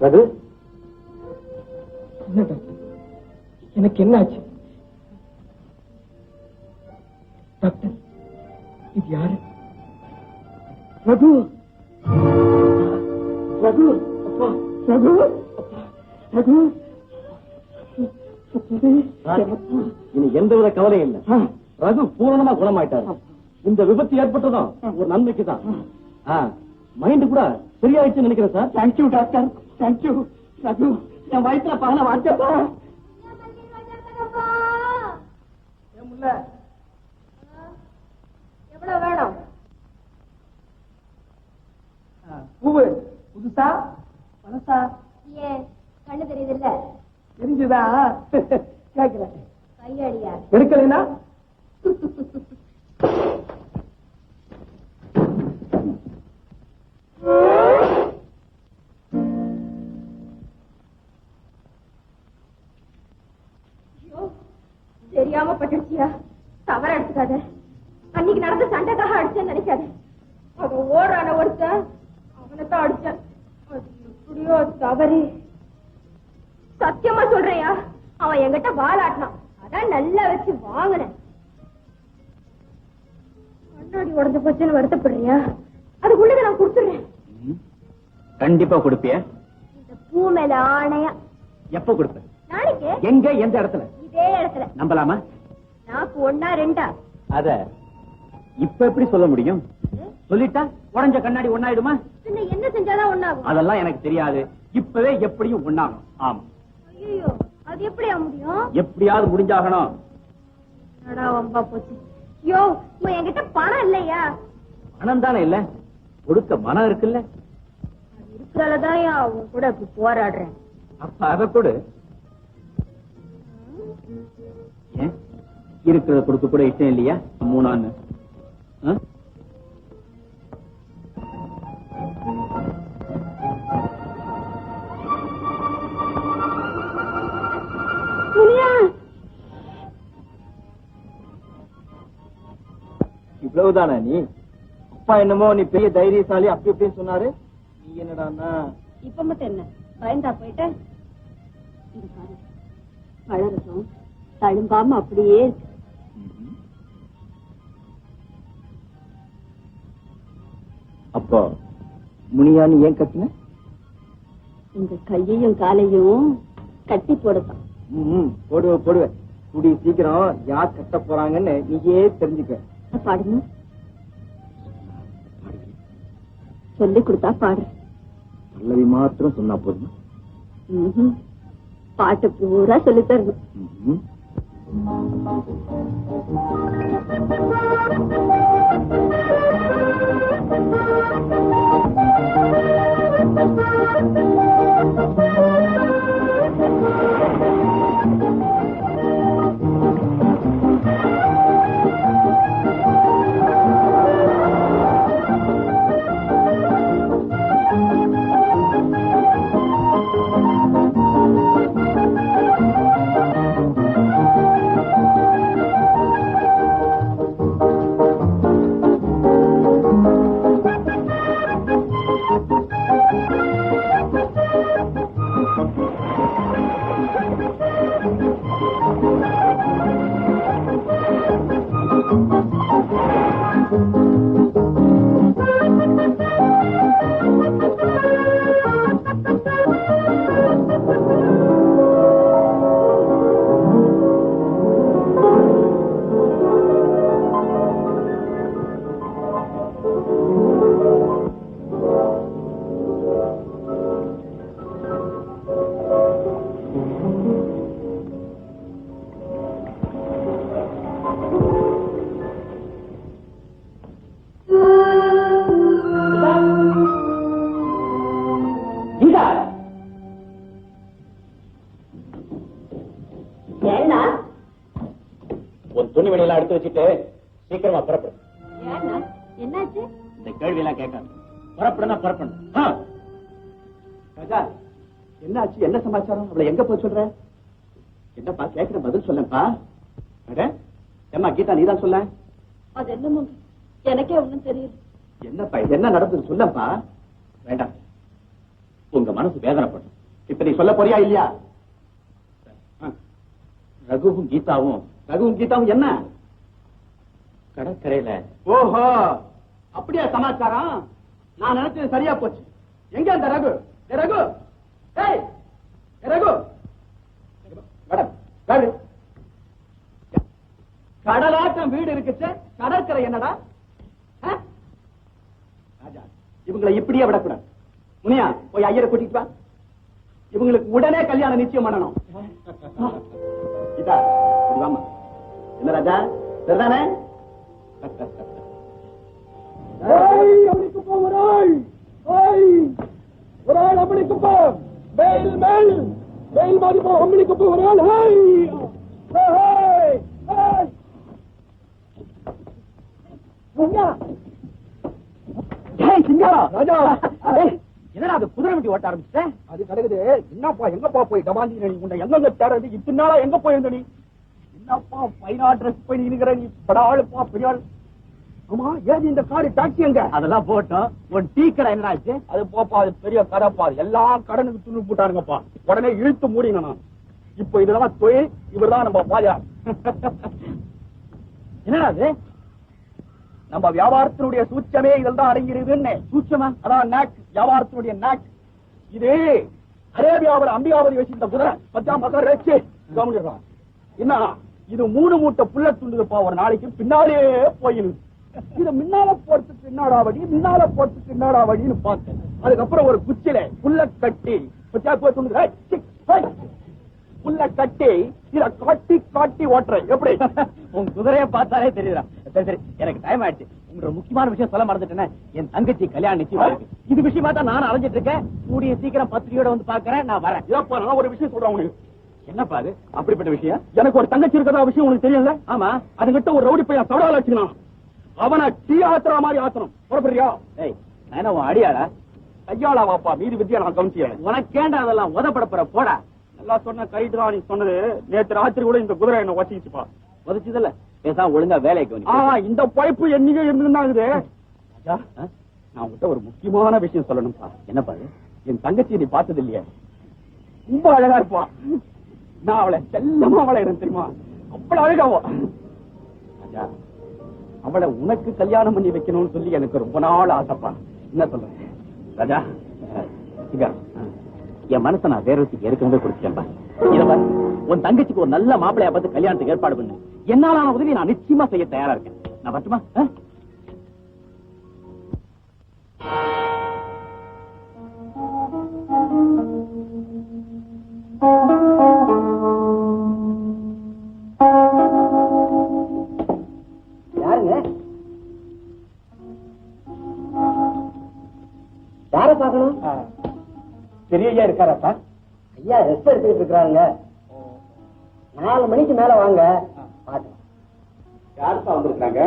ரகு, என்ன டாக்டர், எனக்கு என்ன ஆச்சு டாக்டர்? இது யாரு? ரகு, ரகு, அப்பா, ரகு, ரகு. இனி எந்தவித கவலையும் இல்லை, ரகு பூரணமா குணமாயிட்டாரு. இந்த விபத்து ஏற்பட்டதும் ஒரு நன்மைக்கு தான். மைண்ட் கூட சரியாயிடுச்சு நினைக்கிறேன் sir. Thank you doctor, thank you. Raghu, என் வயிற்றுல பகல வாச்சப்பா. எவ்வளவு வேணும்? பூவு புதுசா பழசா? ஏன் கண்ணு தெரியுது இல்ல? தெரிஞ்சுதா? கேட்கிறேன். கையடியா? எடுக்கலைன்னா தெரியாம பட்டுச்சியா? தவற எடுத்துக்காத. அன்னைக்கு நடந்த சண்டைக்காக அடிச்சேன்னு நினைக்காது. அது ஓடுறான ஒருத்தன் அவனைத்தான் அடிச்சேன். அது எப்படியோ தவறி. சத்தியமா சொல்றேயா, அவன் என்கிட்ட வாலாட்டினான். அதான் நல்லா வச்சு வாங்கினேன். கண்ணாடி உடஞ்ச போச்சுன்னு வருத்தப்படுறியா? அதுக்குள்ளத நான் கொடுத்துறேன். கண்டிப்பா கொடுப்பிய? இந்த பூ மேல ஆணையா. எப்ப கொடுப்ப? நாளைக்கு. எங்க, எந்த இடத்துல? இதே இடத்துல. நம்பலாமா? நாக்கு ஒன்னா ரெண்டா? அத இப்ப எப்படி சொல்ல முடியும்? சொல்லிட்டா உடஞ்ச கண்ணாடி ஒண்ணாயிடுமா? என்ன செஞ்சாதான் ஒண்ணாகும்? அதெல்லாம் எனக்கு தெரியாது. இப்பவே எப்படியும் ஒண்ணாகும். ஆமா. ஐயோ, அது எப்படியா முடியும்? எப்படியாவது முடிஞ்சாகணும். அடா வம்பா போச்சு. யோ, இவன் என்கிட்ட பணம் இல்லையா? பணம் தானே இல்ல, கொடுக்க மனம் இருக்குல்ல. அது இருக்கிறதாலதான் அவன் கூட இப்படி போராடுறேன். அப்ப அத கொடு. ஏன் இருக்கிறத கொடுக்க கூட இஷ்டம் இல்லையா? மூணான்னு இவ்வளவுதானா? நீ அப்பா என்னமோ நீ பெரிய தைரியசாலி அப்படி இப்படின்னு சொன்னாரு. நீ என்னடான்னா இப்ப மட்டும் என்ன பயந்தா போயிட்ட? இது பாரு, பழரசம் தழும்பாம அப்படியே இருக்கு. அப்போ முனியான்னு ஏன் கத்துன? இந்த கையையும் காலையும் கட்டி போடுதான். போடுவ. கூடி சீக்கிரம் யார் கட்ட போறாங்கன்னு நீயே தெரிஞ்சுக்க. பாடுங்க. சொல்லி கொடுத்தா பாடு. பல்லவி மாத்திரம் சொன்னா போதும். பாட்டு பூரா சொல்லி தரணும். துணிமணியெல்லாம் எடுத்து வச்சுட்டு சீக்கிரமா புறப்படும். என்னாச்சு? இந்த கேள்வி எல்லாம் கேட்காது. புறப்படுனா புறப்படணும். ராஜா, என்னாச்சு? என்ன சமாச்சாரம்? அவளை எங்க போய் சொல்ற? என்னப்பா கேட்கிற பதில் சொல்லப்பா. ஏமா கீதா, நீதான் சொல்ல. அது என்ன எனக்கே ஒண்ணும் தெரியல. என்னப்பா என்ன நடந்தது சொல்லப்பா. வேண்டாம், உங்க மனசு வேதனைப்படும். இப்ப நீ சொல்ல போறியா இல்லையா? ரகுவும் கீதாவும் என்ன கடற்கரையில? ஓஹோ, அப்படியா சமாச்சாரம்? நான் நினைச்சது சரியா போச்சு. எங்க அந்த ரகு? ரகு, ரகு, கடலாட்டம் வீடு இருக்குச்சு, கடற்கரை என்னடா? ராஜா, இவங்களை இப்படியே விடக்கூடாது. முனியா, போய் ஐயரை கூட்டிட்டு வா. இவங்களுக்கு உடனே கல்யாணம் நிச்சயம் பண்ணணும். என்ன ராஜா, சரிதானே? என்னடா அது குதிரை வண்டி ஓட்ட ஆரம்பிச்சேன்? அது கிடைக்குது. என்னப்பா எங்கப்பா போய் டபாந்தி உண்டை எங்க தேடுறது? இத்தனை நாளா எங்க போயிருந்த நீ? என்னப்பா பைனா ட்ரெஸ் போய் நிக்கிற நீ? படாளுப்பா பெரியாள். ஆமா ஏன் இந்த காரு டாக்ஸி எங்க? அதெல்லாம் போட்டோம். உன் டீ கடை என்ன ஆச்சு? அது போப்பா, அது பெரிய கடைப்பா, எல்லாம் கடனுக்கு துணி போட்டாருங்கப்பா. உடனே இழுத்து மூடிங்க. நான் இப்போ இதெல்லாம் தொழில், இவர்தான் நம்ம பாஜா. என்னடா அது? நம்ம வியாபாரத்தினுடைய சூட்சமே இதில் தான் அடங்கிருக்குன்னு. சூட்சமா? அதான் நாக், வியாபாரத்தினுடைய நாக். இது அரேபியாவில் அம்பிகாவதி வச்சிருந்த குதிரை பச்சா மக்கள் ரேச்சு கவனிக்கிறான். என்ன இது 3 மூட்டை புல்ல துண்டுப்பா ஒரு நாளைக்கு. பின்னாலே போயிடுது. இது முன்னால போறதுக்கு என்னடா வழி, முன்னால போறதுக்கு என்னடா வழின்னு பார்த்தேன். அதுக்கப்புறம் ஒரு குச்சில புல்ல கட்டி பச்சா போய் துண்டு புல்ல கட்டி இத காட்டி காட்டி ஓட்டுறேன். எப்படி உன் குதிரையை பார்த்தாலே தெரியுதா? சரி சரி, எனக்கு டைம் ஆயிடுச்சு. உங்களோட முக்கியமான விஷயம் சொல்ல மறந்துட்டேனே. என் தங்கச்சி கல்யாணம் நிச்சயம் இருக்கு. இது விஷயமா தான் நானும் அலைஞ்சிட்டு இருக்கேன். கூடிய சீக்கிரம் பத்திரிகையோட வந்து பாக்குறேன். நான் வரேன். இதப்பா நான் ஒரு விஷயம் சொல்றேன் உனக்கு. என்னப்பா அது? அப்படிப்பட்ட விஷயம்? எனக்கு ஒரு தங்கச்சி இருக்கிறதா விஷயம் உனக்கு தெரியல? ஆமா. அதுகிட்ட ஒரு ரவுடி பையன் தவறால வச்சுக்கணும். அவனை டீ ஆத்துற மாதிரி ஆத்தணும். புறப்படுறியா? ஏய், நான் உன் அடியாளா? கையாளா வாப்பா, மீதி வித்தியா நான் கவனிச்சேன். உனக்கேண்டா அதெல்லாம் உதப்பட போற? போடா. நல்லா சொன்ன கைட்டு தான் நீ சொன்னது. நேற்று ராத்திரி கூட இந்த குதிரை என்ன வச்சுச்சுப்பா. உதச்சதில்ல? பேசாம ஒழுங்கா வேலையை கவனி. இந்த பைப்பு என்னைக்கு இருந்துருந்தாங்குது. நான் உங்ககிட்ட ஒரு முக்கியமான விஷயம் சொல்லணும்ப்பா. என்னப்பா அது? என் தங்கச்சி நீ பார்த்தது இல்லையா? ரொம்ப அழகா இருப்பா. நான் அவளை செல்லமா வளையிறேன் தெரியுமா? அவ்வளவு அழகாவோ. ராஜா, அவளை உனக்கு கல்யாணம் பண்ணி வைக்கணும்னு சொல்லி எனக்கு ரொம்ப நாள் ஆசைப்பா. என்ன சொல்றேன் ராஜா? என் மனசை நான் வேற ஒருத்திக்கு ஏற்கனவே கொடுத்துட்டேன்பா. இத பாரு, உன் தங்கச்சிக்கு ஒரு நல்ல மாப்பிளையா பார்த்து கல்யாணத்துக்கு ஏற்பாடு பண்ணு. என்னாலான உதவி நான் நிச்சயமா செய்ய தயாரா இருக்கேன். நான் வரட்டுமா? யாருங்க? யார பாக்கணும்? பெரிய ஐயா இருக்காராப்பா? ஐயா ரெஸ்ட் எடுத்துக்கிட்டு இருக்கிறாங்க. 4 மணிக்கு மேல வாங்க. பாக்கலாம். யாருப்பா வந்திருக்காங்க?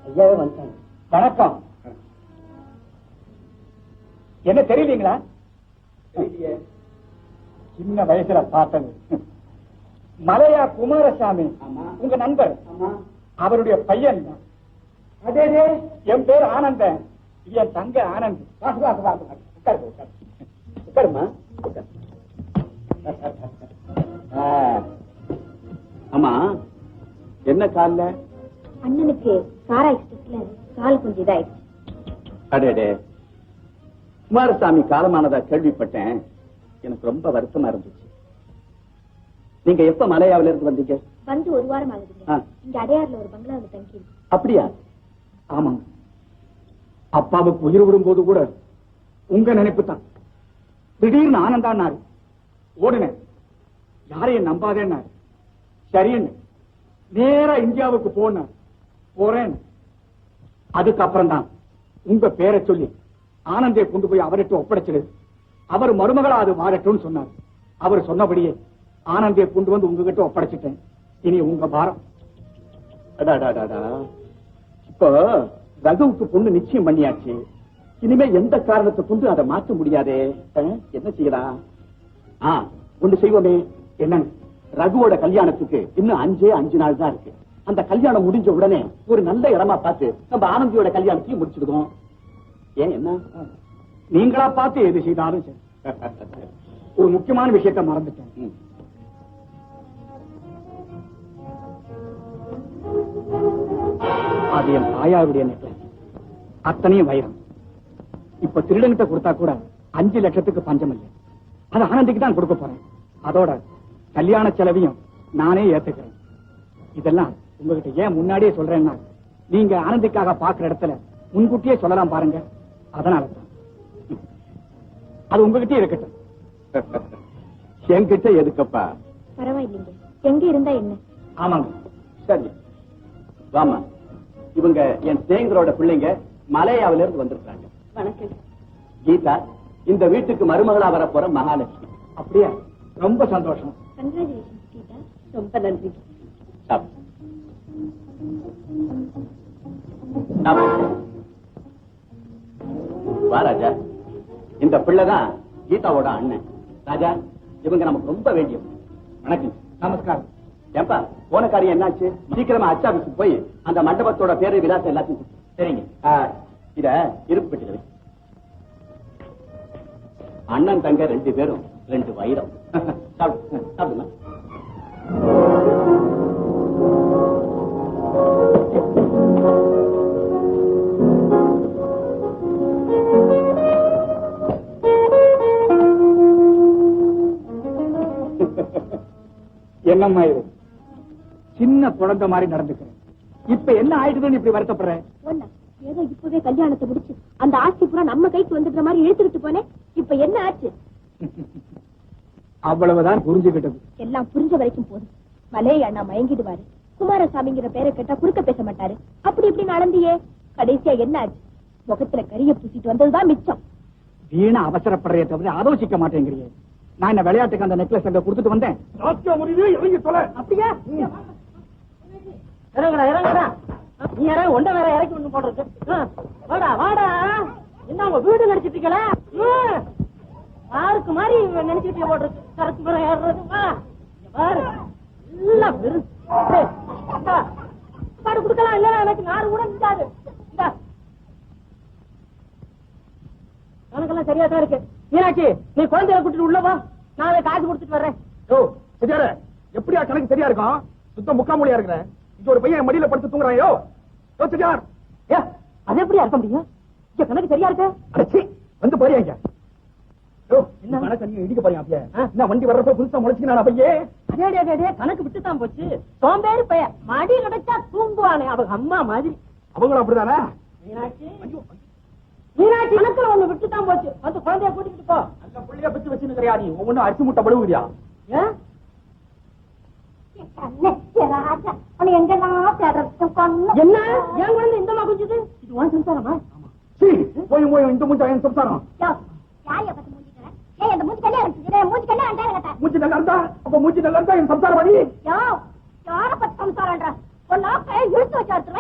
ஐயாவே வந்துட்டாங்க. வணக்கம். என்ன தெரியலீங்களா? சின்ன வயசுல பார்த்தது. மலையா குமாரசாமி உங்க நண்பர். அவருடைய பையன். அதே என் பேர் ஆனந்தன். என் தங்க ஆனந்த். உட்காருமா. ஆமா, என்ன கால்ல? அண்ணனுக்கு கார் ஆக்சிடென்ட்ல கால் கொஞ்சம் இதாயிடுச்சு. அடேடே, குமாரசாமி காலமானதா கேள்விப்பட்டேன். எனக்கு ரொம்ப வருத்தமா இருந்துச்சு. நீங்க எப்ப மலையாவில இருந்து வந்தீங்க? வந்து 1 வாரம் ஆகுதுங்க. இங்க அடையாறுல ஒரு பங்களாவில் தங்கி. அப்படியா? ஆமாங்க. அப்பாவுக்கு உயிர் விடும்போது கூட உங்க நினைப்பு தான். திடீர்னு ஆனந்தான்னாரு. ஓடுனேன். யாரையும் நம்பாதேன்னாரு. சரின்னு நேரா இந்தியாவுக்கு போறேன். அதுக்கப்புறம் தான் உங்க பேரை சொல்லி ஆனந்தை கொண்டு போய் அவர்கிட்ட ஒப்படைச்சிடு. அவர் மருமகளா அது மாறட்டும்னு சொன்னார். அவர் சொன்னபடியே ஆனந்தை கொண்டு வந்து உங்ககிட்ட ஒப்படைச்சிட்டேன். இனி உங்க பாரம். இப்போ ரகுவுக்கு பொண்ணு நிச்சயம் பண்ணியாச்சு. இனிமே எந்த காரணத்தை கொண்டு அதை மாற்ற முடியாதே. என்ன செய்யலாம்? ஒன்று செய்வோமே. என்னங்க? ரகுவோட கல்யாணத்துக்கு இன்னும் 5 நாள் தான் இருக்கு. அந்த கல்யாணம் முடிஞ்ச உடனே ஒரு நல்ல இடமா பார்த்து நம்ம ஆனந்தியோட கல்யாணத்தையும் முடிச்சிடுவோம். ஏன் என்ன? நீங்களா பார்த்து எது செய்தாலும் சரி. ஒரு முக்கியமான விஷயத்தை மறந்துட்டேன். அது என் தாயாருடைய நெக்லஸ். அத்தனையும் வைரம். இப்ப திருடங்கிட்ட கொடுத்தா கூட 5 லட்சத்துக்கு பஞ்சம் இல்லை. அது ஆனந்திக்கு தான் கொடுக்க போறேன். அதோட கல்யாண செலவையும் நானே ஏத்துக்கிறேன். இதெல்லாம் உங்ககிட்ட ஏன் முன்னாடியே சொல்றேன்னா, நீங்க ஆனந்திக்காக பாக்குற இடத்துல முன்கூட்டியே சொல்லலாம் பாருங்க. அதனாலதான் அது உங்ககிட்டயே இருக்கட்டும். என்கிட்ட எதுக்கப்பா? பரவாயில்லைங்க, எங்க இருந்தா என்ன? ஆமாங்க. சரி வாமா. இவங்க என் சேங்கரோட பிள்ளைங்க மலையாவில இருந்து வந்திருக்காங்க. வணக்கம். கீதா இந்த வீட்டுக்கு மருமகளா வர போற மகாலட்சுமி. அப்படியா? ரொம்ப சந்தோஷம். கங்க்ராச்சுலேஷன் கீதா. ரொம்ப நன்றி. வா ராஜா. இந்த பிள்ளைதான் கீதாவோட அண்ணன். ராஜா, இவங்க நமக்கு ரொம்ப வேண்டியவங்க. வணக்கம். நமஸ்காரம். ஏப்பா போன காரியம் என்னாச்சு? சீக்கிரமா அச்சாபிக்கு போய் அந்த மண்டபத்தோட பேரு விலாசம் எல்லாத்தையும் சரிங்க. இத இருப்பு பெட்டில வை. அண்ணன் தங்க 2 பேரும் 2 வைரம். சாப்பிடுமா? என்னம்மா இது? சின்ன குழந்தை மாதிரி நடந்துக்கிறேன். இப்ப என்ன ஆயிடுதுன்னு இப்படி வருத்தப்படுறேன்? ஏதோ இப்பவே கல்யாணத்தை முடிச்சு அந்த ஆட்சி பூரா நம்ம கைக்கு வந்துடுற மாதிரி இழுத்துக்கிட்டு போனேன். இப்ப என்ன ஆச்சு? அவ்வளவுதான் புரிஞ்சுக்கிட்டது. எல்லாம் புரிஞ்ச வரைக்கும் போதும். மலே அண்ணா மயங்கிடுவாரு. குமாரசாமிங்கிற பேரை கேட்டா குறுக்க பேச மாட்டாரு. அப்படி இப்படி நடந்தியே. கடைசியா என்ன ஆச்சு? முகத்துல கரிய பூசிட்டு வந்ததுதான் மிச்சம். வீணா அவசரப்படுறே தவிர ஆலோசிக்க மாட்டேங்கிறியே. நான் என்ன விளையாட்டுக்கு அந்த நெக்லஸ் அங்க கொடுத்துட்டு வந்தேன். இறங்கி சொல்ல. அப்படியா? இறங்கடா இறங்கடா. நீ யாரா ஒண்ட வேற இறக்கி ஒண்ணு போடுறது. வாடா வாடா. என்ன உங்க வீடு நடிச்சிட்டீங்களா? யாருக்கு மாதிரி நினைச்சிட்டு போடுறது. சரக்கு மரம் ஏறுறது. பாரு எல்லாம் பாடு கொடுக்கலாம். இல்ல எனக்கு நாடு கூட நின்றாது. கணக்கெல்லாம் சரியா தான் இருக்கு. மீனாட்சி நீ குழந்தைய கூட்டிட்டு உள்ளவா, நான் காசு கொடுத்துட்டு வர்றேன். எப்படியா கணக்கு சரியா இருக்கும்? சுத்தம் முக்காமொழியா இருக்கிறேன். இது ஒரு பையன் மடியில படுத்து தூங்குறாயோ. அது எப்படி இருக்க முடியும்? இங்க கணக்கு சரியா இருக்க வந்து போறியா? என்ன கணக்கு நீங்க இடிக்க போறீங்க? அப்படியே என்ன வண்டி வர்றப்ப புதுசா முளைச்சிக்கினா பையே? அதே கணக்கு விட்டுதான் போச்சு. சோம்பேறி பையன் மடி கிடைச்சா தூங்குவானே அவங்க அம்மா மாதிரி. அவங்களும் அப்படிதானே? மீனாட்சி மீனாட்சி கணக்குல ஒண்ணு விட்டுதான் போச்சு. வந்து குழந்தைய கூட்டிட்டு போ. அந்த புள்ளைய பத்தி வச்சுக்கிறியா நீ? ஒவ்வொன்னும் அரிசி முட்டை படுவுறியா? என்ன ஏன் குழந்தை இந்த மா குஞ்சுது? இது உன் சம்சாரமா? போய் போய் இந்த மூஞ்சா என் சம்சாரம். மூச்சு நல்லா இருந்தா அப்ப மூச்சு நல்லா இருந்தா என் சம்சாரம் பண்ணி யார பத்தி சம்சாரம்ன்ற இழுத்து வச்சு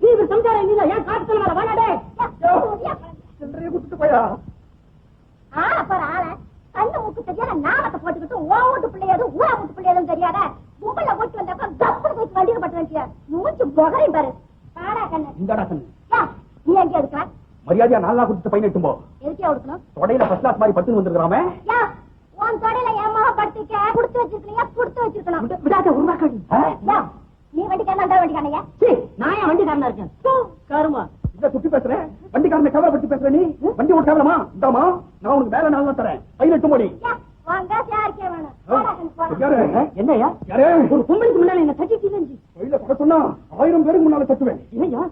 நீ இது சம்சாரம் இல்ல. ஏன் காட்டு மேல வாடாடே குடுத்துட்டு போயா? ஆள பாரு ஆள. கண்ணு மூக்கு தெரியாத நாமத்தை போட்டுக்கிட்டு ஓ வீட்டு பிள்ளையதும் ஊரா வீட்டு பிள்ளையதும் தெரியாத கும்பல போட்டு வந்தாக்கா கப்புனு போய் வண்டியில பட்டு வச்சியா மூச்சு முகரையும் பாரு. பாடா கண்ணு இந்தடா கண்ணு. நீ எங்க இருக்க? மரியாதையா 4 நாள் கொடுத்து பையன் எட்டும்போ. எதுக்கே கொடுக்கணும்? தொடையில ஃபர்ஸ்ட் கிளாஸ் மாதிரி பட்டு வந்துருக்காமே. உன் தொடையில ஏமா படுத்துக்க கொடுத்து வச்சிருக்கீங்க. கொடுத்து வச்சிருக்கணும். விடாத உருவாக்கடி. நீ வண்டிக்காரன் அந்த வண்டிக்கானையா? நான் ஏன் வண்டிக்காரனா இருக்கேன்? கருமா இத சுத்தி பேசுறேன். வண்டிக்காரனை கவலை பத்தி பேசுற நீ? வண்டி ஓட்ட கவலமா? இந்தாமா நான் உனக்கு வேற 4 நாள் தரேன். பையன் எட்டு மோடி. வாங்க யாருக்கே வேணும்? என்னையா ஒரு பொம்பளைக்கு முன்னால என்ன தட்டிட்டு கையில பக்க சொன்னா 1000 பேருக்கு முன்னால தட்டுவேன். இல்லையா?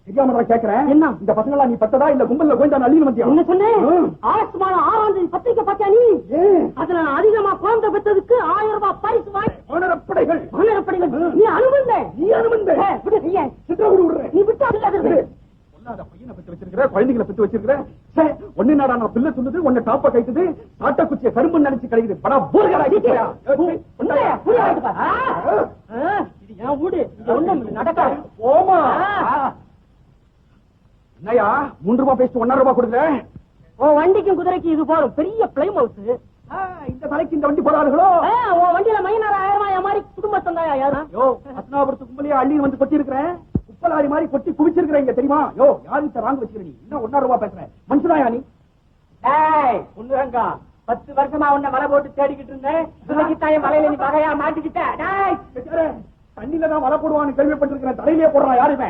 தெரியாம தான் கேக்குறேன். என்ன இந்த பசங்களா நீ பத்ததா இல்ல கும்பல்ல கோயந்தா அள்ளின்னு வந்தியா? என்ன சொன்னேன்? ஆகஸ்ட் மாதம் 6ஆம் தேதி பத்திரிக்கை பாத்தியா நீ? அதுல அதிகமா குழந்தை பெற்றதுக்கு 1000 ரூபாய் பரிசு வாங்கி மானரப்படைகள் நீ அனுமந்த விடுறேன். நீ விட்டு பையனை பத்தி வச்சிருக்கிற குழந்தைகளை பத்தி வச்சிருக்கிற ஒண்ணு நாடா நான் பிள்ளை சொல்லுது ஒன்னு டாப்ப கைக்குது சாட்ட குச்சிய கரும்பு நினைச்சு கிடைக்குது. படா பூர்கரா இது என் வீடு. ஒண்ணும் நடக்க ஓமா என்னையா 3 ரூபாய் பேசிட்டு 1.5 ரூபாய் கொடுக்குற? உன் வண்டிக்கும் குதிரைக்கு இது போறோம் பெரிய பிளைம் ஹவுஸ். இந்த தலைக்கு இந்த வண்டி போறார்களோ? உன் வண்டியில மையனார் 1000 மாதிரி குடும்பத்தை தான் யாரும் அஸ்னாபுரத்து கும்பலையே அள்ளி வந்து கொட்டி இருக்கிறேன். உப்பலாரி மாதிரி கொட்டி குவிச்சிருக்கிறேன் தெரியுமா? யாருக்கு ராங்க வச்சுக்கிற நீ? இன்னும் 1.5 ரூபாய் பேசுறேன். மனுஷனாயா நீ? ஒண்ணுங்க 10 வருஷமா உன்ன வலை போட்டு தேடிக்கிட்டு இருந்தேன். இன்னைக்கு தாய வலையில நீ வகையா மாட்டிக்கிட்ட. தண்ணில தான் வலை போடுவான்னு கேள்விப்பட்டிருக்கிறேன். தலையிலேயே போடுறான் யாருமே.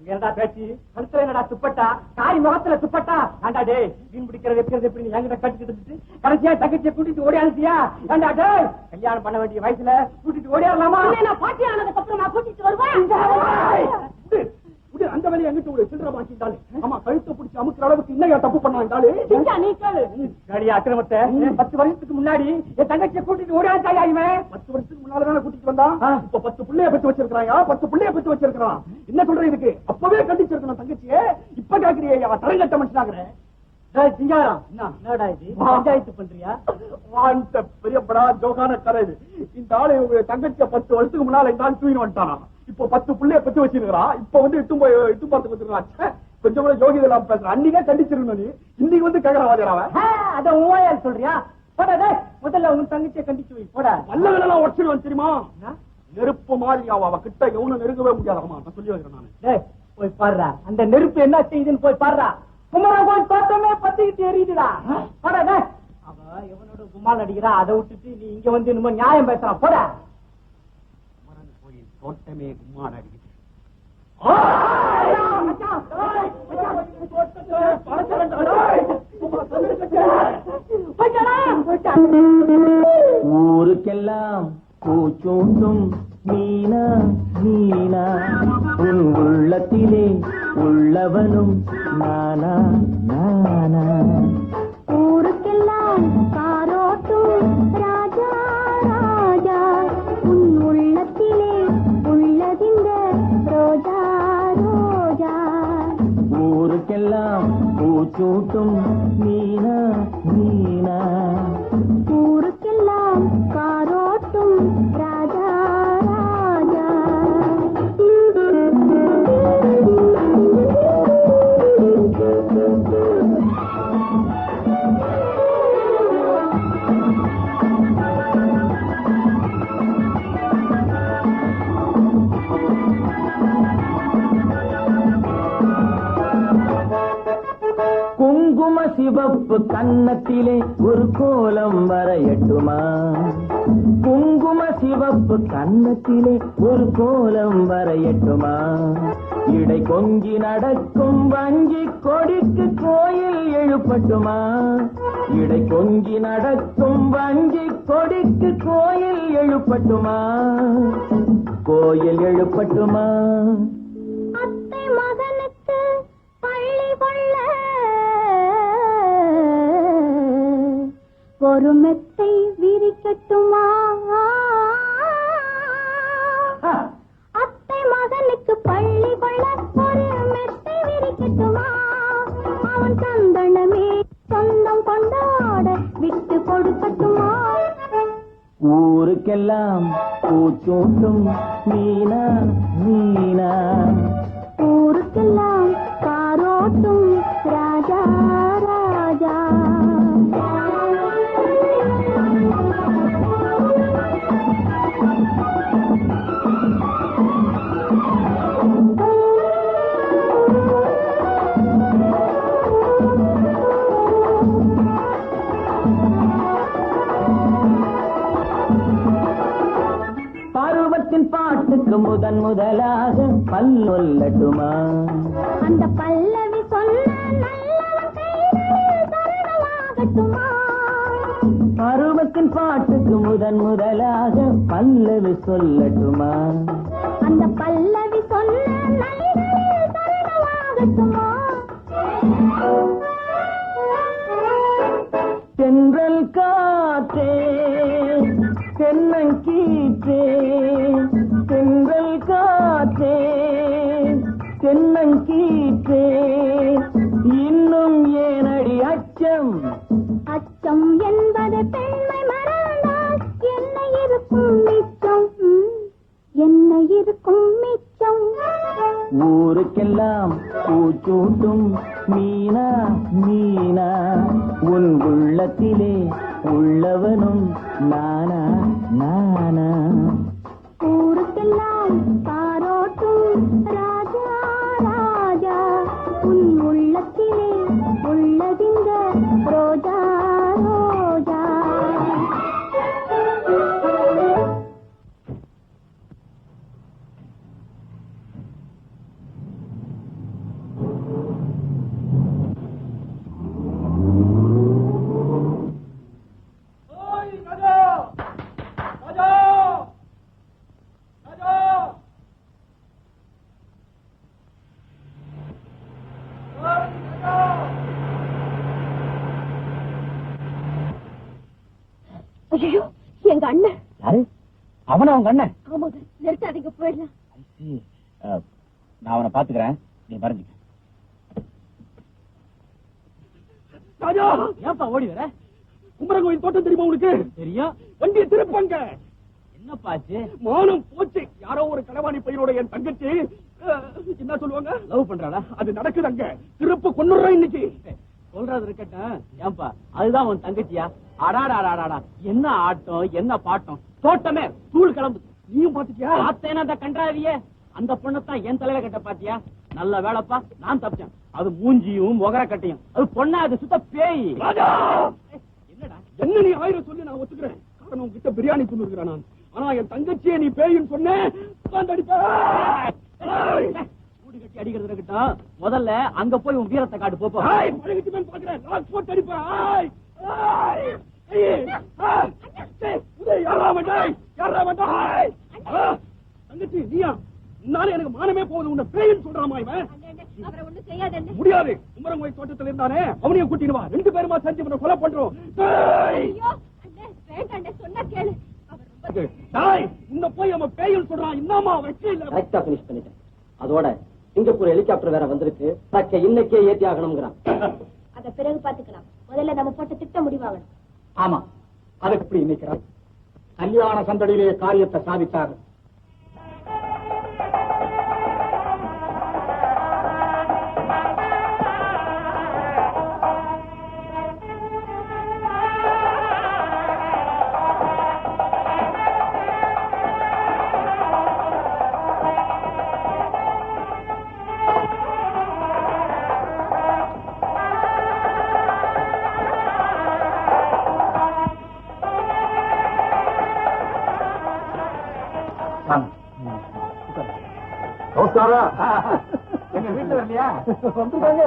என்னடா பேச்சு? கழுத்துல என்னடா துப்பட்டா? காரி முகத்துல துப்பட்டா? ஆண்டா டே மீன் பிடிக்கிறது வைக்கிறது எப்படி என்கிட்ட கட்டிக்கிட்டு கடைசியா தங்கச்சியை கூட்டிட்டு ஓடியானுச்சியா? ஏண்டா டே கல்யாணம் பண்ண வேண்டிய வயசுல கூட்டிட்டு ஓடியாரலாமா? நான் பாட்டி ஆனதுக்கு அப்புறம் நான் கூட்டிட்டு வருவேன். அந்த வேலையை எங்கிட்ட ஒரு சில்லற மாட்டிட்டாலே ஆமா கழுத்தை பிடிச்சி அமுக்கிற அளவுக்கு இன்னையா தப்பு பண்ணாண்டாலே? நீ கேளு அக்கிரமத்தை 10 வருஷத்துக்கு முன்னாடி என் தங்கச்சியை கூட்டிட்டு ஓடியாச்சாயா? இவன் 10 வருஷத்துக்கு முன்னாலதானே கூட்டிட்டு வந்தான். இப்ப 10 பிள்ளைய பெற்று வச்சிருக்காயா? 10 பிள்ளைய பெற்று வச்சிருக்கான். என்ன சொல்ற இதுக்கு? அப்பவே கண்டிச்சிருக்கணும் தங்கச்சியே. இப்ப கேக்குறியா? தரங்கட்ட மனுஷனாகிறேன். சிங்காரம் என்னடா இது பஞ்சாயத்து பண்றியா? பெரிய படா ஜோகான கரை இது. இந்த ஆளு தங்கச்சிய 10 வருஷத்துக்கு முன்னால இந்த ஆள் தூக்கிட்டு வந்துட்டானா. இப்போ 10 பிள்ளைய பெற்று வச்சிருக்கான். இப்ப வந்து இட்டு பார்த்து வந்துருக்கான். கொஞ்சம் கூட யோகி இல்லாம பேசுறான். அன்னைக்கே கண்டிச்சிருக்கணும் நீ. இன்னைக்கு வந்து கேக்குற வாஜராவ அத உண்மையா சொல்றியா? முதல்ல உன் தங்கச்சியை கண்டிச்சு வை போட. வல்லவெல்லாம் உடச்சிடுவேன் தெரியுமா? நெருப்பு மாதிரி அவ கிட்ட எவனும் நெருங்கவே முடியாதம்மா. நான் சொல்லி வைக்கிறேன் நானு. டேய் போய் பாடுறா, அந்த நெருப்பு என்ன செய்யுதுன்னு போய் பாடுறா. குமரன் கோயில் தோட்டமே பத்திக்கிட்டு எரியுதுடா. போட அவ எவனோட கும்மால் அடிக்கிறா, அதை விட்டுட்டு நீ இங்க வந்து இன்னும் நியாயம் பேசுறான். போட. குமரன் கோயில் தோட்டமே கும்மால் அடிக்குது. ஊருக்கெல்லாம் பூச்சூட்டும் மீனா மீனா, உன் உள்ளத்திலே உள்ளவனும் நானா நானா. ஊருக்கெல்லாம் காரோட்டும் ராஜா ராஜா, உன் உள்ளத்திலே உள்ளதிந்த ரோஜா ரோஜா. ஊருக்கெல்லாம் பூச்சூட்டும் மீனா மீனா, ஊருக்கெல்லாம் காரோட்டும் ராஜா ராஜா. குங்கும சிவப்பு கன்னத்திலே ஒரு கோலம் வரையட்டுமா? குங்கும சிவப்பு கன்னத்திலே ஒரு கோலம் வரையட்டுமா? இடை கொஞ்சி நடக்கும் வஞ்சி கொடிக்கு கோயில் எழுப்பட்டுமா? இடை கொஞ்சி நடக்கும் வஞ்சி கொடிக்கு கோயில் எழுப்பட்டுமா? கோயில் எழுப்பட்டுமா? அத்தை மகனுக்கு பள்ளி கொள்ள ஒரு மெத்தை விரிக்கட்டுமா? அத்தை மகனுக்கு பள்ளி கொள்ள ஒரு மெத்தை விரிக்கட்டுமா? அவன் சந்தனமே சொந்தம் கொண்டாட விட்டு கொடுக்கட்டுமா? ஊருக்கெல்லாம் பூச்சூட்டும் மீனா மீனா, ஊருக்கெல்லாம் காரோட்டும் ராஜா ராஜா. பருவத்தின் பாட்டுக்கு முதன் முதலாக பல்லொல்லட்டுமா? அந்த பல்லவி சொன்ன நல்லவன் கைகளில் சரணமாகட்டுமா? பருவத்தின் பாட்டுக்கு முதன் முதலாக பல்லவி சொல்லட்டுமா? அந்த பல்லவி சொன்ன நல்லவனில் சரணமாகட்டுமா? தென்றல் காற்றே தென்னங்கீற்றே, தென்றல் காற்றே தென்னங்கீற்றே, இன்னும் ஏனடி அச்சம்? அச்சம் என்பது பெண்மை மறந்தால் என்ன இருக்கும் மிச்சம்? என்ன இருக்கும் மிச்சம்? ஊருக்கெல்லாம் பூச்சூட்டும் மீனா மீனா, உன் உள்ளத்திலே உள்ளவனும் நானா நானா. ஊருக்கெல்லாம் காரோட்டும் ராஜா ராஜா, உன் உள்ளத்திலே உள்ளதிந்த ரோஜா ரோஜா. ஐயோ, எங்க அண்ணன். யாரு அவன? அவங்க அண்ணன்? ஆமாங்க, நிறுத்தாதீங்க, போயிடலாம். நான் அவனை பாத்துக்கிறேன், நீ மறைஞ்சுக்க. ராஜா, ஏன்பா ஓடி வர? குமரன் கோயில் தோட்டம் தெரியுமா உங்களுக்கு? தெரியும். வண்டியை திருப்பங்க. என்னப்பாச்சு? மானம் போச்சு. யாரோ ஒரு களவாணி பையனோட என் தங்கச்சி என்ன சொல்லுவாங்க, லவ் பண்றாளா? அது நடக்குது அங்க. திருப்பு கொன்னுடுறேன் இன்னைக்கு. சொல்றது இருக்கட்டும். ஏன்பா அதுதான் உன் தங்கச்சியா? அடாடாடாடா, என்ன ஆட்டம், என்ன பாட்டம், தோட்டமே தூள் கிளம்பு. நீயும் பாத்துக்கியா? பார்த்தேன் அந்த கன்றாவியே. அந்த பொண்ணத்தான் என் தலையில கட்ட பாத்தியா? நல்ல வேலைப்பா, நான் தப்பிச்சேன். அது மூஞ்சியும் முகர கட்டையும், அது பொண்ணா, அது சுத்த பேய். என்னடா என்ன நீ 1000 சொல்லி நான் ஒத்துக்கிறேன். காரணம் உங்ககிட்ட பிரியாணி துண்ணுகிறேன் நான். ஆனா என் தங்கச்சியை நீ பேயின்னு சொன்னேன். கூடு கட்டி அடிக்கிறது இருக்கட்டும், முதல்ல அங்க போய் உன் வீரத்தை காட்டு. போப்பா போட்டு அடிப்பேன். தங்கச்சி நீயா? எனக்கு மானமே போகுது. உன்னை பேயின்னு சொல்றாமா இவன்? முடியாது. குமரங்கோயில் தோட்டத்தில் இருந்தானே, அவனையும் கூட்டிடுவா. 2 பேருமா செஞ்சு கொலை பண்றோம். உன்னை போய் அவன் பேயின்னு சொல்றான். என்னமா வைக்கல? அதோட சிங்கப்பூர் ஹெலிகாப்டர் வேற வந்திருக்கு. இன்னைக்கே ஏத்தி ஆகணும்ங்கிறான். அத பிறகு பாத்துக்கலாம். முதல்ல நம்ம போட்ட திட்டம் முடிவாகணும். ஆமா, அதுக்கு இப்படி நினைக்கிறார். கல்யாண சந்தடியிலே காரியத்தை சாதித்தார். எங்க வீட்டுல இல்லையா? வந்துருக்காங்க.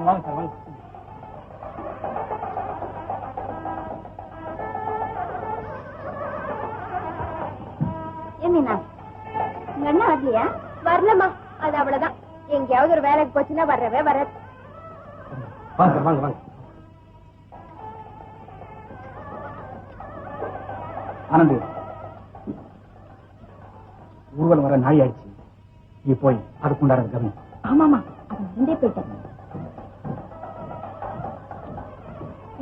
வாங்க சார், வாங்க. என்ன உங்க அண்ணா வரலையா? வரலமா, அது அவ்வளவுதான். எங்கேயாவது ஒரு வேலைக்கு போச்சுன்னா வர்றவே வர. வாங்க சார், வாங்க வாங்க. ஆனந்த், ஊர்வலம் வர நாய் ஆயிடுச்சு. நீ போய் அதுக்குண்டான கவனி. ஆமாமா, அது முந்தே போயிட்டேன்.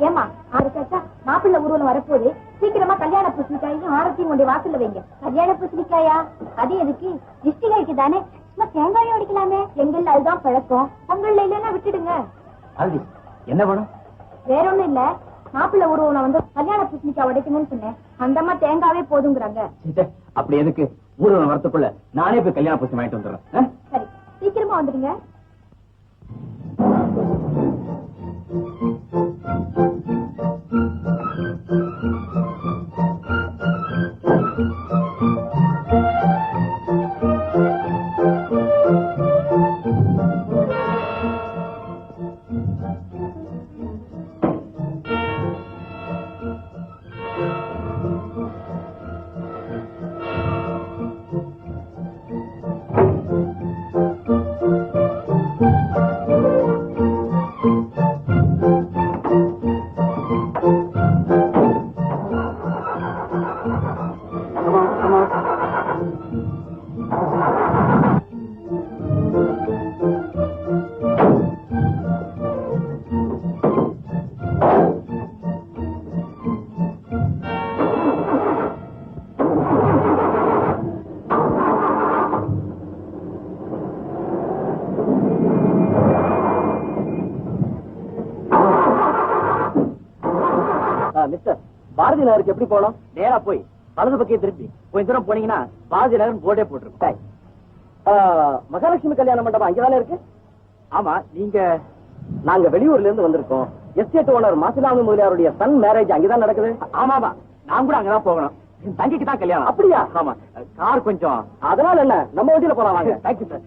ஏமா ஆறுக்காச்சா, மாப்பிள்ளை ஊர்வலம் வரப்போது. சீக்கிரமா கல்யாண பூசணிக்காயும் ஆரத்தையும் கொண்டு வாசல்ல வைங்க. கல்யாண பூசணிக்காயா? அது எதுக்கு? இஷ்டிகாய்க்கு தானே. சும்மா தேங்காயும் அடிக்கலாமே. எங்கள்ல அதுதான் பழக்கம். பொங்கல்ல இல்லைன்னா விட்டுடுங்க. என்ன வேணும்? வேற ஒண்ணும் இல்ல, மாப்பிள்ளை ஊர்வலம் வந்து கல்யாண பூசணிக்காய் உடைக்கணும்னு சொன்னேன். அந்தம்மா தேங்காவே போதுங்கிறாங்க. அப்படி எதுக்கு? ஊர்வலம் வரத்துக்குள்ள நானே போய் கல்யாண பூசி வாங்கிட்டு வந்துடுறேன். சரி, சீக்கிரமா வந்துடுங்க. மிஸ்டர், பாரதி நகருக்கு எப்படி போனோம்? நேரா போய் வலது பக்கம் திருப்பி கொஞ்ச தூரம் போனீங்கன்னா பாரதி நகர் போர்டே போட்டிருக்கும். மகாலட்சுமி கல்யாண மண்டபம் அங்கதானே இருக்கு? ஆமா. நாங்க வெளியூர்ல இருந்து வந்திருக்கோம். எஸ்டேட் ஓனர் மாசிலாமி முதலியாருடைய சன் மேரேஜ் அங்கதான் நடக்குது. ஆமாமா, நான் கூட அங்கதான் போகணும். என் தங்கிக்கு தான் கல்யாணம். அப்படியா? ஆமா. கார் கொஞ்சம், அதனால என்ன, நம்ம வண்டியில போலாம் வாங்க. Thank you sir.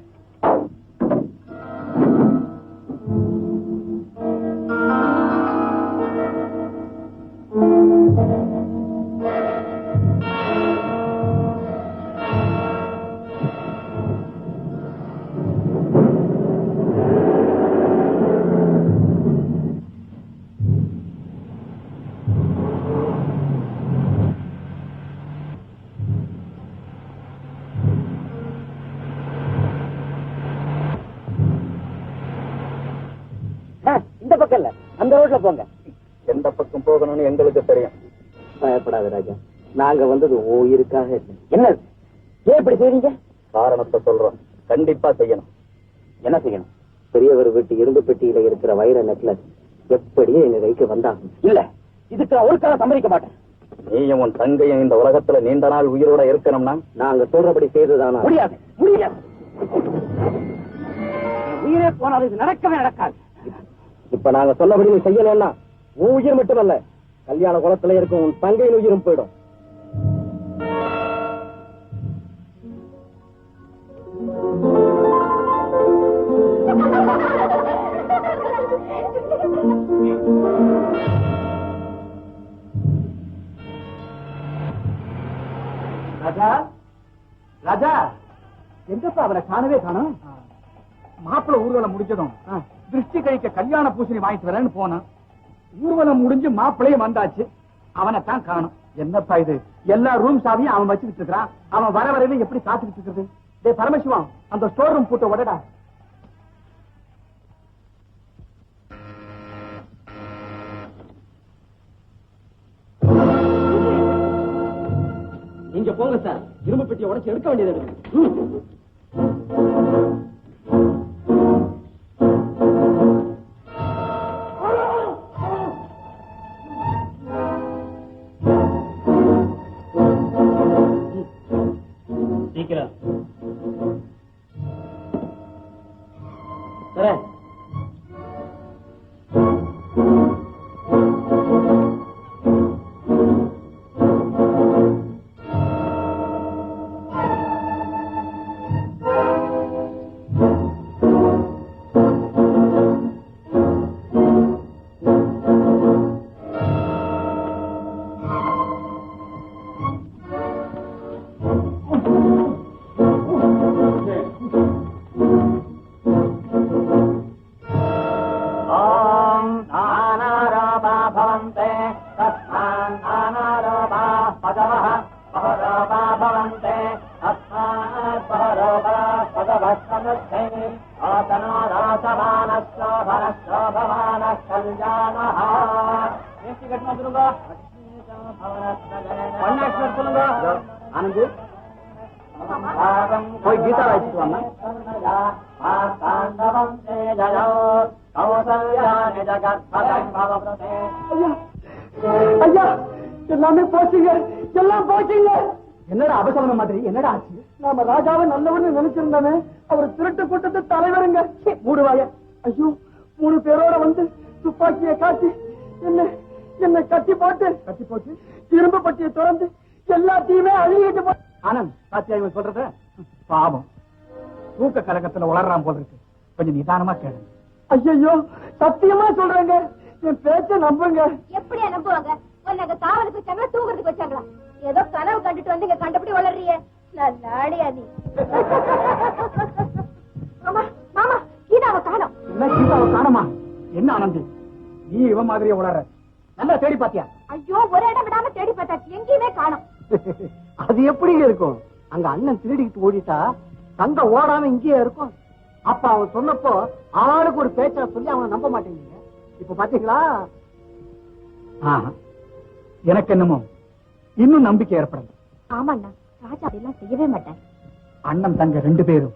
இந்த பக்கம் இல்ல, அந்த ரோட்ல போங்க. எந்த பக்கம் போகணும்னு எங்களுக்கு தெரியும். பயப்படாத ராஜா, நாங்க வந்தது உயிருக்காக. என்ன ஏன் இப்படி செய்றீங்க? காரணத்தை சொல்றோம். கண்டிப்பா செய்யணும். என்ன செய்யணும்? பெரியவர் வீட்டு இரும்பு பெட்டியில இருக்கிற வைர நெக்லஸ் எப்படியே எங்க கைக்கு வந்தாகும். இல்ல, இதுக்கு அவருக்காக சம்மதிக்க மாட்டேன். நீயும் உன் தங்கையும் இந்த உலகத்துல நீண்ட நாள் உயிரோட இருக்கணும்னா நாங்க சொல்றபடி செய்துதானா? முடியாது, முடியாது. உயிரே போனாலும் இது நடக்கவே நடக்காது. இப்ப நாங்க சொல்லபடி நீ செய்யலன்னா உன் உயிர் மட்டுமல்ல, கல்யாண குளத்துல இருக்கும் உன் தங்கையின் உயிரும் போயிடும். ராஜா, ராஜா, எங்கப்பா அவரை காணவே காணும்? மாப்பிள்ள ஊர்வலம் முடிஞ்சதும் திருஷ்டி கழிக்க கல்யாண பூசணி வாங்கிட்டு வரேன்னு போனான். ஊர்வலம் முடிஞ்சு மாப்பிள்ளையும் வந்தாச்சு, அவனை தான் காணும். என்னப்பா இது, எல்லா ரூம் சாவியும் அவன் வச்சுக்கிட்டு இருக்கிறான். அவன் வர வரையில எப்படி காத்துக்கிட்டு இருக்கிறது? டே பரமசிவம், அந்த ஸ்டோர் ரூம் பூட்ட உடடா. நீங்க போங்க சார், இரும்பு பெட்டியை உடைச்சு எடுக்க வேண்டியது இருக்கு. சீக்கிரம் சார். போய் கீதா வாசிட்டு வாங்க. ஐயா, எல்லாமே போச்சுங்க, எல்லாம் போச்சுங்க. என்னடா அபசமனம் மாதிரி, என்னடா ஆச்சு? நாம ராஜாவை நல்லவன்னு நினைச்சிருந்தானே, அவர் திருட்டு கூட்டத்து தலைவருங்க. மூடுவாய. ஐயோ, 3 பேரோட வந்து துப்பாக்கியை காட்டி என்ன கட்டி போட்டு இரும்பு பட்டியை திறந்து எல்லாத்தையுமே அழுகிட்டு போ. ஆனந்த், சாத்தியா இவன் சொல்றத? பாவம், தூக்க கலக்கத்துல உளறான் போல இருக்கு. கொஞ்சம் நிதானமா கேளு. ஐயோ, சத்தியமா சொல்றேங்க, என் பேச்ச நம்புங்க. எப்படியா நம்புவாங்க? உன்னை காவலுக்கு வச்சாங்களா, தூங்குறதுக்கு வச்சாங்களா? ஏதோ கனவு கண்டுட்டு வந்து இங்க கண்டபடி வளர்றிய. நாடியா நீ? மாமா, மாமா, கீதாவை காணோம். என்ன கீதாவை காணோமா? என்ன ஆனந்தி, நீ இவன் மாதிரியே உளற? நல்லா தேடி பாத்தியா? ஐயோ, ஒரு இடம் விடாம தேடி பார்த்தாச்சு, எங்கேயுமே காணோம். அது எப்படி இருக்கும்? அங்க அண்ணன் திருடிக்கிட்டு ஓடிட்டா தங்க ஓடாம இங்கேயே இருக்கும். அப்ப அவன் சொன்னப்போ ஆளுக்கு ஒரு பேச்ச சொல்லி அவனை நம்ப மாட்டேங்க. இப்ப பாத்தீங்களா? எனக்கு என்னமோ இன்னும் நம்பிக்கை ஏற்படல. ஆமாண்ணா, ராஜா அதெல்லாம் செய்யவே மாட்டேன். அண்ணன் தங்க 2 பேரும்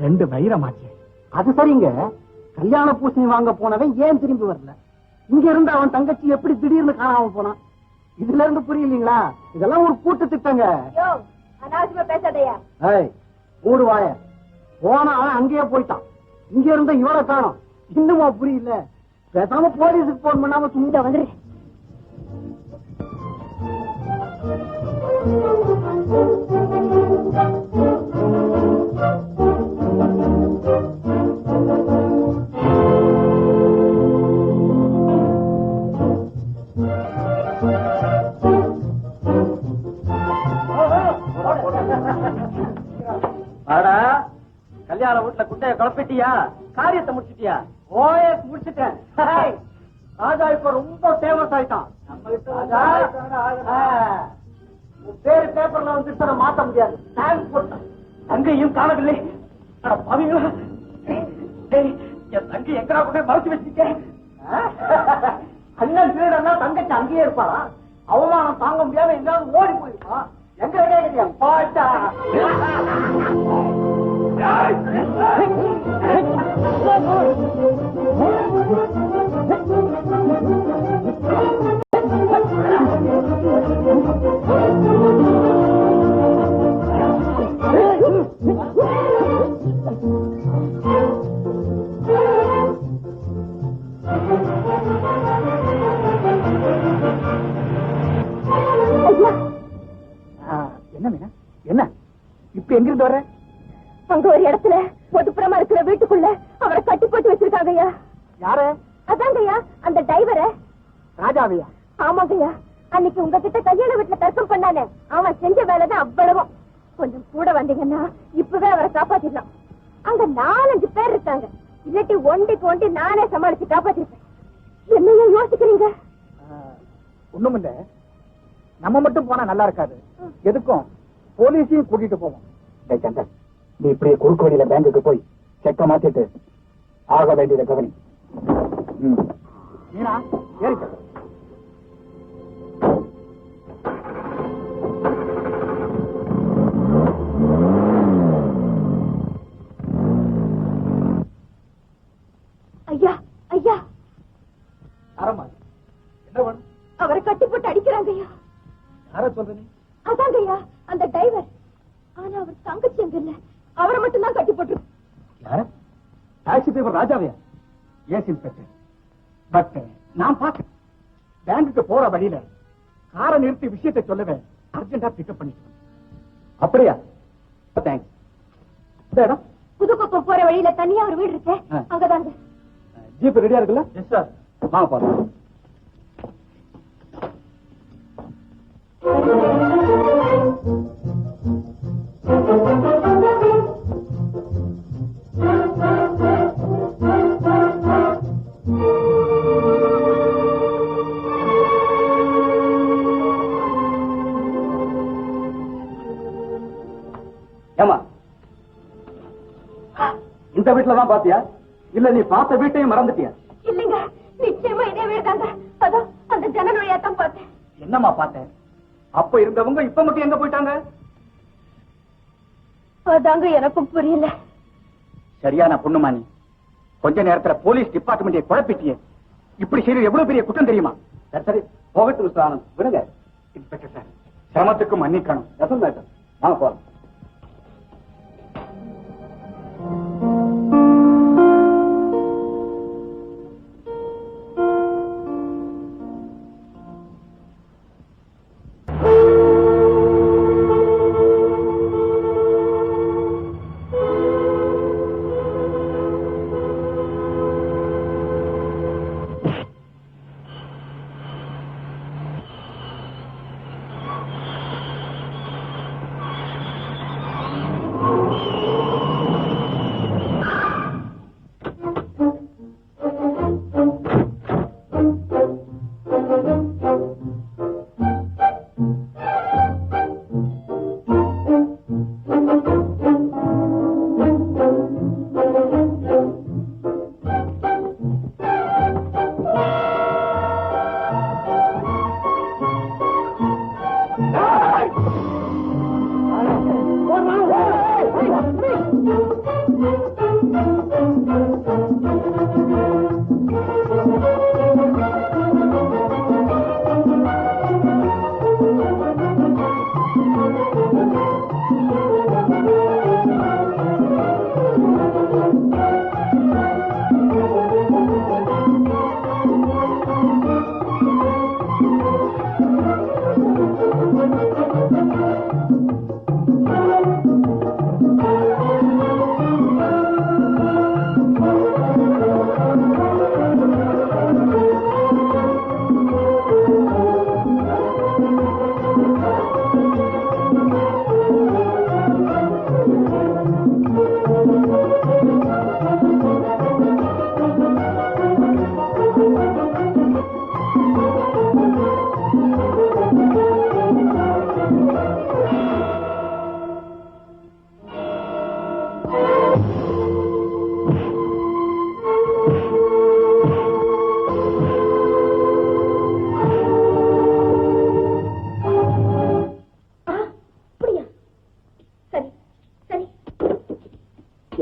2 வைரமாச்சு. அது சரிங்க, கல்யாண பூசணி வாங்க போனவன் ஏன் திரும்பி வரல? இங்க இருந்து அவன் தங்கச்சி எப்படி திடீர்னு காணாம போனான்? இதுல இருந்து புரியலீங்களா? இதெல்லாம் ஒரு கூட்டு திட்டங்க. அனாவசியமா பேசாதையா. மூடுவாய. போனா அங்கேயே போயிட்டான், இங்க இருந்த இவரை காணோம். இன்னுமா புரியல? பேசாம போலீஸுக்கு போன் பண்ணாம சும்மா வந்துரு. கல்யாண வீட்டுல குட்டைய குழப்பிட்டியா? காரியத்தை முடிச்சிட்டியா? ஓஎஸ் முடிச்சிட்டேன். ராஜா இப்ப ரொம்ப ஃபேமஸ் ஆயிட்டான். பேரு பேப்பர்ல வந்து மாத்த முடியாது. தங்கையும் காணவில்லை. என் தங்கை எங்கடா கொண்டு மறைச்சு வச்சிருக்கேன். அண்ணன் திருடனா தங்கச்சி அங்கேயே இருப்பாளா? அவமானம் தாங்க முடியாம எங்காவது ஓடி போயிருப்பான். எங்க கிடையாது பாட்டா. இப்ப எங்கிருந்து வர? அங்க ஒரு இடத்துல ஒதுப்புறமா இருக்கிற வீட்டுக்குள்ள அவரை கட்டி போட்டு வச்சிருக்காங்க ஐயா. யாரு? அதாங்கய்யா அந்த டிரைவரை. ராஜாவையா? ஆமாங்கய்யா, அன்னைக்கு உங்ககிட்ட கல்யாண வீட்டுல தர்க்கம் பண்ணானே, அவன் செஞ்ச வேலைதான் அவ்வளவும். கொஞ்சம் கூட வந்தீங்கன்னா இப்பவே அவரை காப்பாத்திடலாம். அங்க 4-5 பேர் இருக்காங்க. இல்லாட்டி ஒண்டிக்கு ஒண்டி நானே சமாளிச்சு காப்பாத்திருப்பேன். என்னையா யோசிக்கிறீங்க? ஒண்ணும் இல்ல, நம்ம மட்டும் போனா நல்லா இருக்காது. எதுக்கும் போலீஸையும் கூட்டிட்டு போவோம். சந்தன், நீ இப்படியே குறுக்கு வழியில பேங்குக்கு போய் செக்க மாத்திட்டு ஆக வேண்டியதை கவனி. மீனா ஏறிக்க. ஐயா ஐயா, ஆரம்பா என்ன வேணும்? அவரை கட்டி போட்டு அடிக்கிறாங்க ஐயா. யார சொல்ற நீ? அதாங்க ஐயா அந்த டிரைவர். ஆனா அவர் தங்கச்சி எங்க இல்ல, அவரை மட்டும் தான் கட்டி போட்டு. யார? டாக்ஸி டிரைவர் ராஜாவையா? Yes inspector. பட் நான் பாக்க பேங்குக்கு போற வழியில காரை நிறுத்தி விஷயத்தை சொல்லவே அர்ஜென்டா பிக்கப் பண்ணிட்டு. அப்படியா? தேங்க்ஸ். இந்த இடம் புதுக்குப்பம் போற வழியில தனியா ஒரு வீடு இருக்கு, அங்கதாங்க. ஜீப் ரெடியா இருக்குல்ல? Yes sir. வாங்க பாருங்க. ஏமா, இந்த வீட்டுலதான் பாத்தியா இல்ல நீ பார்த்த வீட்டையும் மறந்துட்டியா? இல்லைங்க, நிச்சயமா இதே வீடு தாங்க. அதான் அந்த ஜன்னல் வழியா தான் பார்த்தேன். என்னம்மா பார்த்தேன்? அப்ப இருந்தவங்க இப்ப மட்டும் எங்க போயிட்டாங்க? அதாங்க எனக்கும் புரியல. சரியான பொண்ணுமா நீ. கொஞ்ச நேரத்துல போலீஸ் டிபார்ட்மெண்ட் குழப்பிட்டியே. இப்படி செய்யறது எவ்வளவு பெரிய குற்றம் தெரியுமா? சரி போகட்டும் மிஸ்டர் ஆனந்த், விடுங்க. இன்ஸ்பெக்டர் சார், சிரமத்துக்கு மன்னிக்கணும். வாங்க போலாம்.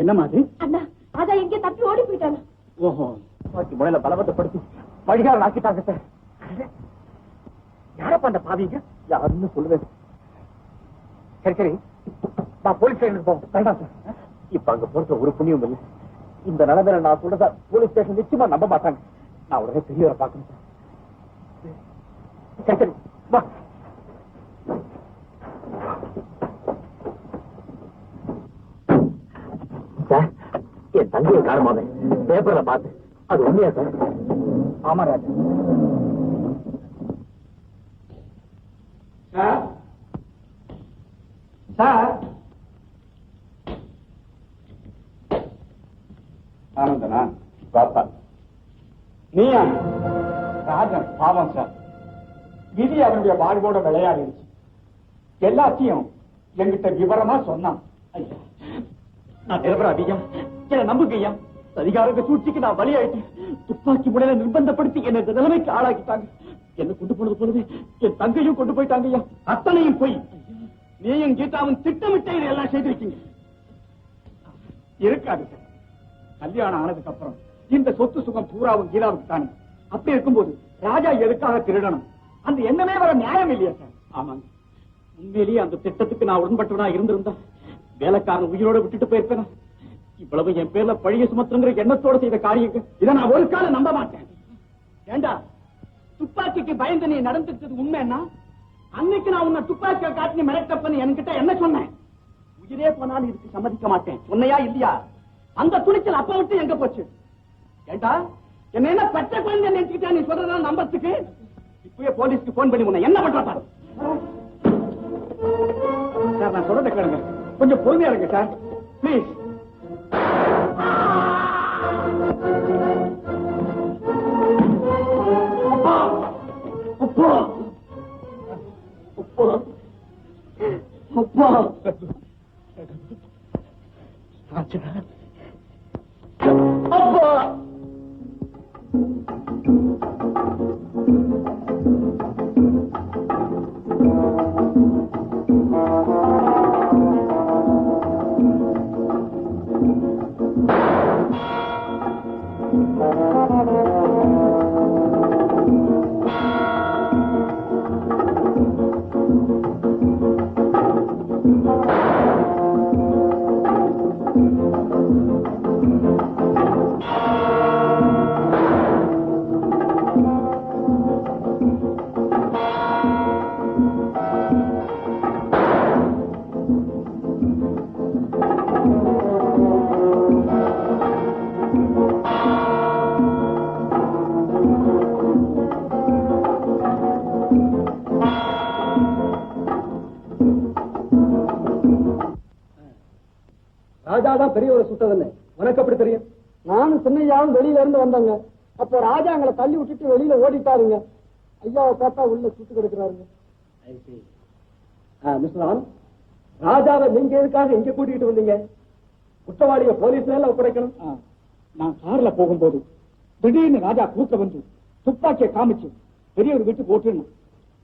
என்னமா அது? அண்ணா, அத எங்க தப்பி ஓடி போயிட்டாங்க. ஓஹோ, முறையில பலவத்தப்படுத்தி வழிகாரன் ஆக்கிட்டாங்க சார். யாரப்பா அந்த பாவிங்க? யாருன்னு சொல்லுவேன். சரி சரி, நான் போலீஸ் ஸ்டேஷனுக்கு போவோம். வேண்டாம் சார், இப்ப அங்க போறது ஒரு புண்ணியம் இல்லை. இந்த நிலைமையில நான் சொல்றதா போலீஸ் ஸ்டேஷன் நிச்சயமா நம்ப மாட்டாங்க. நான் உடனே பெரியவரை பார்க்கணும் சார். சரி சரி, வா. என் தங்கையை காணுமாவே பேப்பர்ல பார்த்து அது உண்மையா சார்? ஆமா ராஜா. சார் சார் ஆனந்தனா பாப்பா நீயா? ராஜன் பாவம் சார், விதி அவனுடைய வாழ்வோட விளையாடிடுச்சு. எல்லாத்தையும் என்கிட்ட விவரமா சொன்னான். ஐயா, நான் நிரபராதி ஐயா, என்ன நம்புங்க ஐயா. அதிகாரங்க சூழ்ச்சிக்கு நான் பலியாயிட்டேன். துப்பாக்கி முறையில நிர்பந்தப்படுத்தி என்ன இந்த நிலைமைக்கு ஆளாக்கிட்டாங்க. என்ன கொண்டு போனது போலவே என் தங்கையும் கொண்டு போயிட்டாங்க ஐயா. அத்தனையும் போய் நீயும் கீதாவும் திட்டமிட்ட இதெல்லாம் செய்திருக்கீங்க. இருக்காது சார். கல்யாணம் ஆனதுக்கு அப்புறம் இந்த சொத்து சுகம் பூராவும் கீதாவுக்கு தானே. அப்படி இருக்கும்போது ராஜா எதுக்காக திருடணும்? அந்த எண்ணமே வர நியாயம் இல்லையா சார்? ஆமாங்க, உண்மையிலேயே அந்த திட்டத்துக்கு நான் உடன்பட்டவனா இருந்திருந்தா வேலைக்காரன் உயிரோட விட்டுட்டு போயிருப்பேன். இவ்வளவு என் பேர்ல பழிய சுமத்துங்கிற எண்ணத்தோட செய்த காரியங்கள் இதை நான் ஒரு காலம் நம்ப மாட்டேன். ஏண்டா, துப்பாக்கிக்கு பயந்து நீ நடந்துட்டது உண்மைன்னா அன்னைக்கு நான் உன்னை துப்பாக்கியை காட்டி மிரட்டப்பன்னு என்கிட்ட என்ன சொன்னேன்? உயிரே போனாலும் இதுக்கு சம்மதிக்க மாட்டேன் சொன்னையா இல்லையா? அந்த துணிச்சல் அப்ப விட்டு எங்க போச்சு? ஏண்டா, என்ன என்ன பெற்ற குழந்தை நினைச்சுக்கிட்டா நீ சொல்றதா நம்பறதுக்கு? இப்பவே போலீஸ்க்கு போன் பண்ணி உன்னை என்ன பண்ற பாரு. சார், நான் சொல்றதை கேளுங்க, கொஞ்சம் பொறுமையா இருங்க சார், பிளீஸ். அப்பா அப்பா அப்பா அப்பா ராஜாதான் பெரியவரை சுட்டதில்லை, உனக்கு எப்படி தெரியும்? நானும் சின்னையாவும் வெளியில இருந்து வந்தாங்க. அப்போ ராஜா எங்களை தள்ளி விட்டுட்டு வெளியில ஓடிட்டாருங்க. ஐயாவை பார்த்தா உள்ள சுட்டு கிடக்குறாருங்க. மிஸ்டர் ராம், ராஜாவை நீங்க எதுக்காக இங்க கூட்டிட்டு வந்தீங்க? குற்றவாளிய போலீஸ்ல ஒப்படைக்கணும். நான் கார்ல போகும்போது திடீர்னு ராஜா கூட்ட வந்து துப்பாக்கியை காமிச்சு பெரியவர் வீட்டுக்கு ஓட்டிடணும்.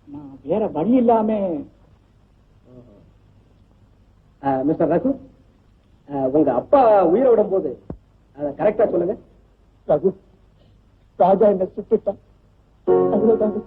நான் வேற வழி இல்லாம. மிஸ்டர் ரகு, உங்க அப்பா உயிரை விடும் போது அத கரெக்டா சொல்லுங்க. ரகு, ராஜா என்ன சுட்டுட்டான், அவ்வளவுதான்.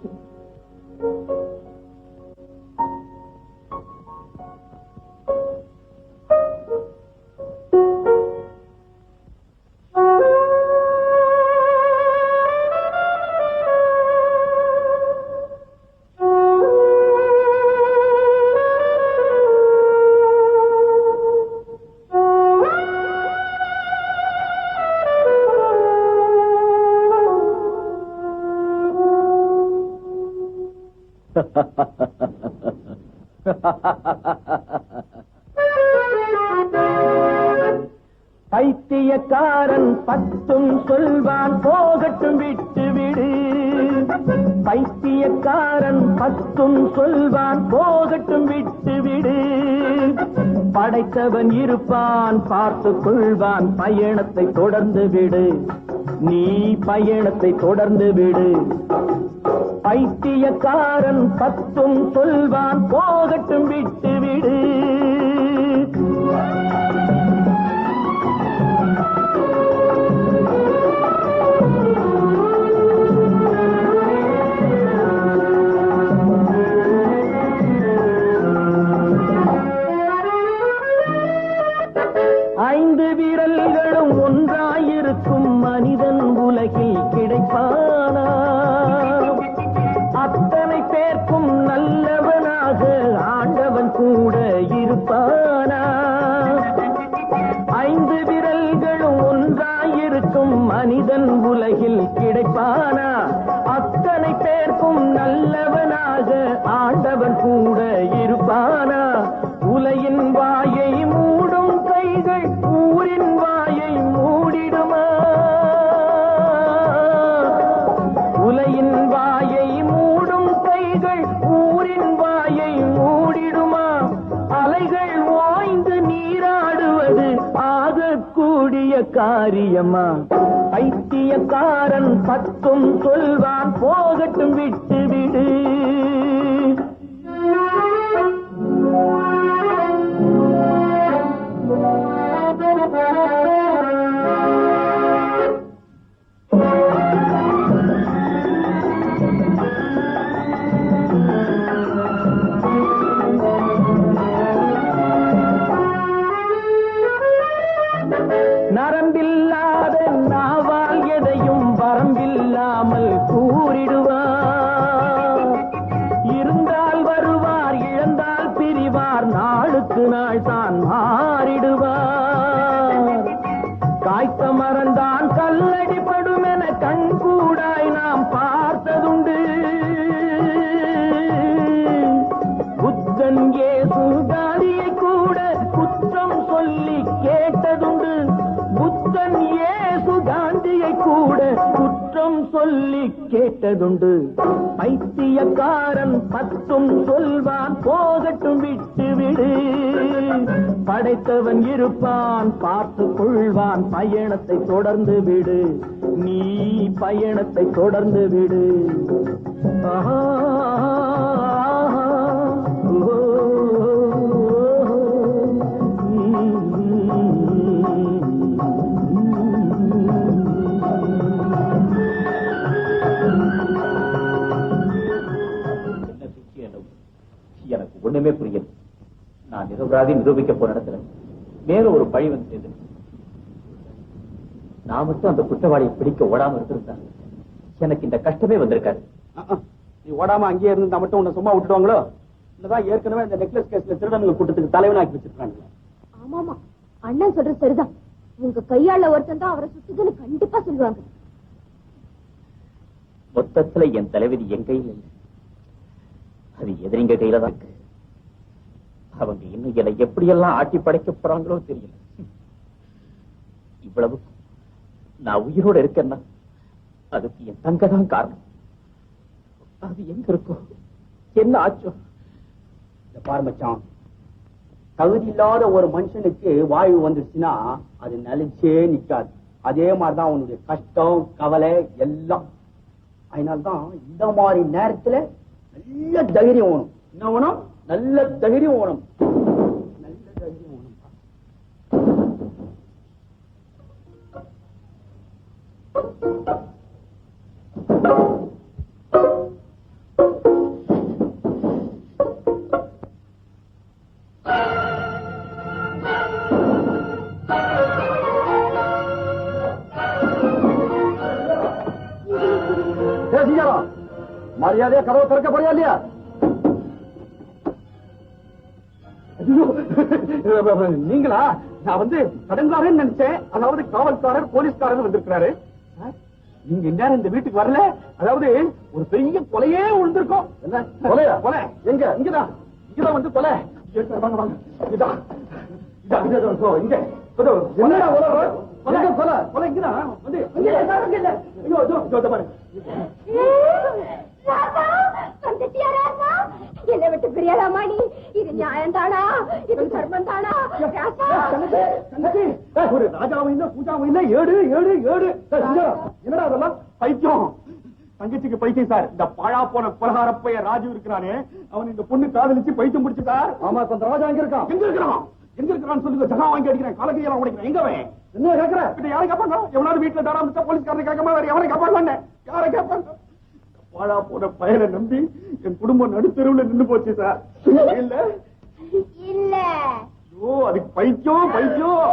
பைத்தியக்காரன் பத்தும் சொல்வான் போகட்டும் விட்டு விடு. பைத்தியக்காரன் பத்தும் சொல்வான் போகட்டும் விட்டு விடு. படைத்தவன் இருப்பான் பார்த்துக் கொள்வான், பயணத்தை தொடர்ந்து விடு. நீ பயணத்தை தொடர்ந்து விடு. பைத்தியக்காரன் பத்தும் சொல்வான் போகட்டும் விட்டு விடு. ஐந்து விரல்களும் ஒன்றாயிருக்கும் மனிதன் உலகில் கிடைப்பானா? அத்தனை பேர்க்கும் நல்லவனாக ஆண்டவன் கூட இருப்பானா? ஐந்து விரல்களும் ஒன்று பேரும் மனிதன் உலகில் கிடைப்பானா? அத்தனை பேர்க்கும் நல்லவனாக ஆண்டவன் கூட இருப்பானா? உலகின் வாயை மூடும் கைகள் ஊரின் வாயை மூடிடுமா? உலகின் வாயை மூடும் கைகள் ஊரின் வாயை மூடிடுமா? அலைகள் ஓய்ந்து நீராடுவது ஆகக்கூடிய காரியமா? பைத்தியக்காரன் 10 சொல்வான், போகட்டும் விட்டு விடு. நரம்பில்லாத நாவால் எதையும் வரம்பில்லாமல் கூறிடுவார். இருந்தால் வருவார், இழந்தால் பிரிவார், நாளுக்கு நாள் தான் மாறிடுவார். காய்த்த மரந்தான் கல்லடிப்படும் என கண்கூடாய் நாம் பார்த்ததுண்டு. புத்தன் இயேசு காந்தியை கூட குற்றம் சொல்லி கேட்டதுண்டு. புத்தன் இயேசு காந்தியை கூட குற்றம் சொல்லி கேட்டதுண்டு. பைத்தியக்காரன் 10 சொல்வான், போகட்டும் விட்டு விடு. படைத்தவன் இருப்பான், பார்த்துக் கொள்வான், பயணத்தை தொடர்ந்து விடு. நீ பயணத்தை தொடர்ந்து விடு. ஆஹா, எனக்கு ஒண்ணுமே புரியல. நான் நிரபராதி நிரூபிக்க போற இடத்துல மேல ஒரு பழி வந்து சேர்ந்து, நான் மட்டும் அந்த குற்றவாளியை பிடிக்க ஓடாம இருந்திருந்தா எனக்கு இந்த கஷ்டமே வந்திருக்காரு. நீ ஓடாம அங்கேயே இருந்தா மட்டும் உன்னை சும்மா விட்டுடுவாங்களோ? இல்லதான் ஏற்கனவே இந்த நெக்லஸ் கேஸ்ல திருடனுங்க கூட்டத்துக்கு தலைவனாக்கி வச்சிருக்காங்க. ஆமாமா, அண்ணன் சொல்றது சரிதான். உங்க கையாள ஒருத்தன் தான் அவரை சுத்துதுன்னு கண்டிப்பா சொல்லுவாங்க. மொத்தத்துல என் தலைவிதி என் கையில் இல்லை, அது எதிரிங்க கையில தான் இருக்கு. அவங்க இன்னும் என்னை எப்படியெல்லாம் ஆட்டி படைக்க போறாங்களோ தெரியல. இவ்வளவு நான் உயிரோட இருக்கேன்னா அதுக்கு என் தங்க தான் காரணம். அது எங்க இருக்கும், என்ன ஆச்சோ? பாரு மச்சான், தகுதி இல்லாத ஒரு மனுஷனுக்கு வாயு வந்துடுச்சுன்னா அது நிலைச்சே நிக்காது. அதே மாதிரிதான் அவனுடைய கஷ்டம், கவலை எல்லாம். அதனால்தான் இந்த மாதிரி நேரத்துல நல்ல தைரியம் வேணும். என்ன வேணும்? நல்ல தைரியம் வேணும். நல்ல தைரியம் வேணும். மரியாதையா கதவை திறக்க போறியா இல்லையா? நீங்களா? நான் வந்து கடன்காரன் நினைச்சேன். அதாவது காவல்காரர் போலீஸ்காரர் வந்திருக்கிறாரு. நீங்க இந்நேரம் இந்த வீட்டுக்கு வரல. அதாவது ஒரு பெரிய கொலையே விழுந்திருக்கும். என்ன கொலையா? கொலை எங்க? இங்கதான், இங்கதான் வந்து கொலை. வாங்க வாங்க, இதான் இங்க. என்னடா கொலை? கொலை கொலை கொலை இங்கதான் வந்து. ஐயோ பாரு, என்னை விட்டு பிரியலாமா நீ? இது நியாயம் தானா? இது தர்மம் தானா? ஒரு ராஜாவும் இல்ல, பூஜாவும் இல்ல, ஏடு ஏடு ஏடு. என்னடா அதெல்லாம்? பைத்தியம். தங்கச்சிக்கு பைத்தியம் சார். இந்த பாழா போன கொலகாரப்பைய ராஜு இருக்கிறானே, அவன் இந்த பொண்ணு காதலிச்சு பைத்தியம் பிடிச்சு சார். ஆமா, அந்த ராஜா எங்க இருக்கான்? எங்க இருக்கிறான்? எங்க இருக்கிறான்னு சொல்லுங்க. ஜகா வாங்கி அடிக்கிறேன், காலகையெல்லாம் உடைக்கிறேன். எங்க அவன்? என்ன கேட்கிற? யாரை கேட்பாங்க? எவனாவது வீட்டுல தாரா போலீஸ்காரனை கேட்காம வேற எவனை கேட்பாங்க? யாரை கேட்பாங்க? பாழா போன பயனை நம்பி என் குடும்பம் நடுத்தெருவுல நின்று போச்சு சார். இல்ல இல்ல, ஐயோ அதுக்கு பைத்தியம் பைத்தியம்.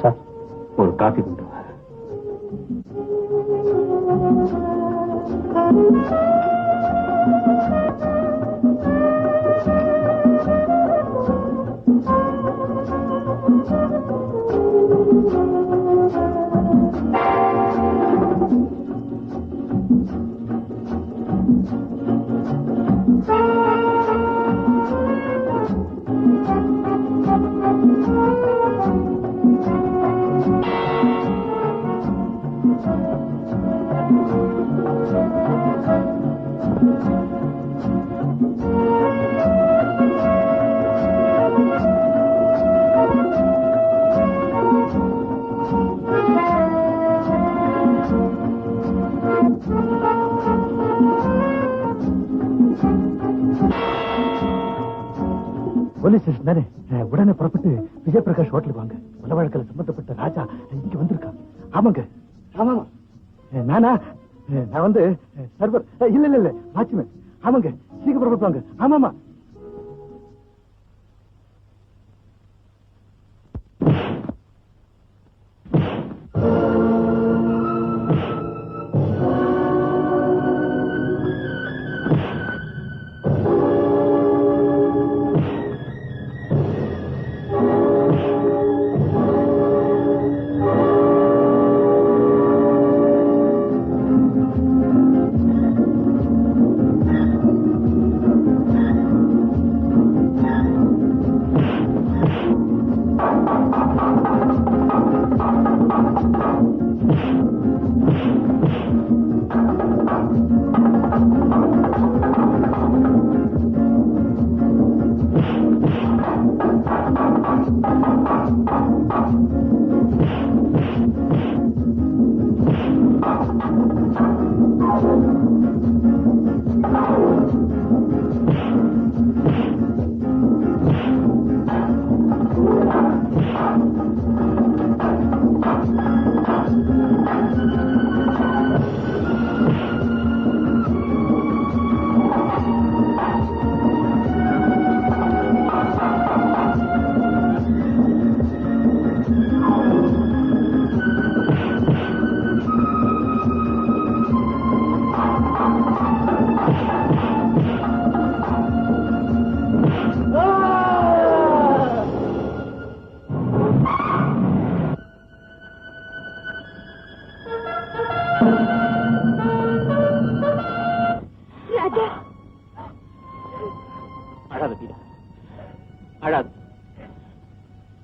சார் ஒரு காஃபி கொண்டு வா. போலீஸ் ஸ்டேஷன் தானே? உடனே புறப்பட்டு விஜயபிரகாஷ் ஹோட்டலுக்கு வாங்க. கொலை வழக்கில் சம்பந்தப்பட்ட ராஜா இங்க வந்திருக்கான். ஆமாங்க. ஆமாமா. நானா? நான் வந்து சர்வர். இல்ல இல்ல இல்ல, வாட்ச்மேன். ஆமாங்க, சீக்கிரம் புறப்பட்டு வாங்க. ஆமாமா.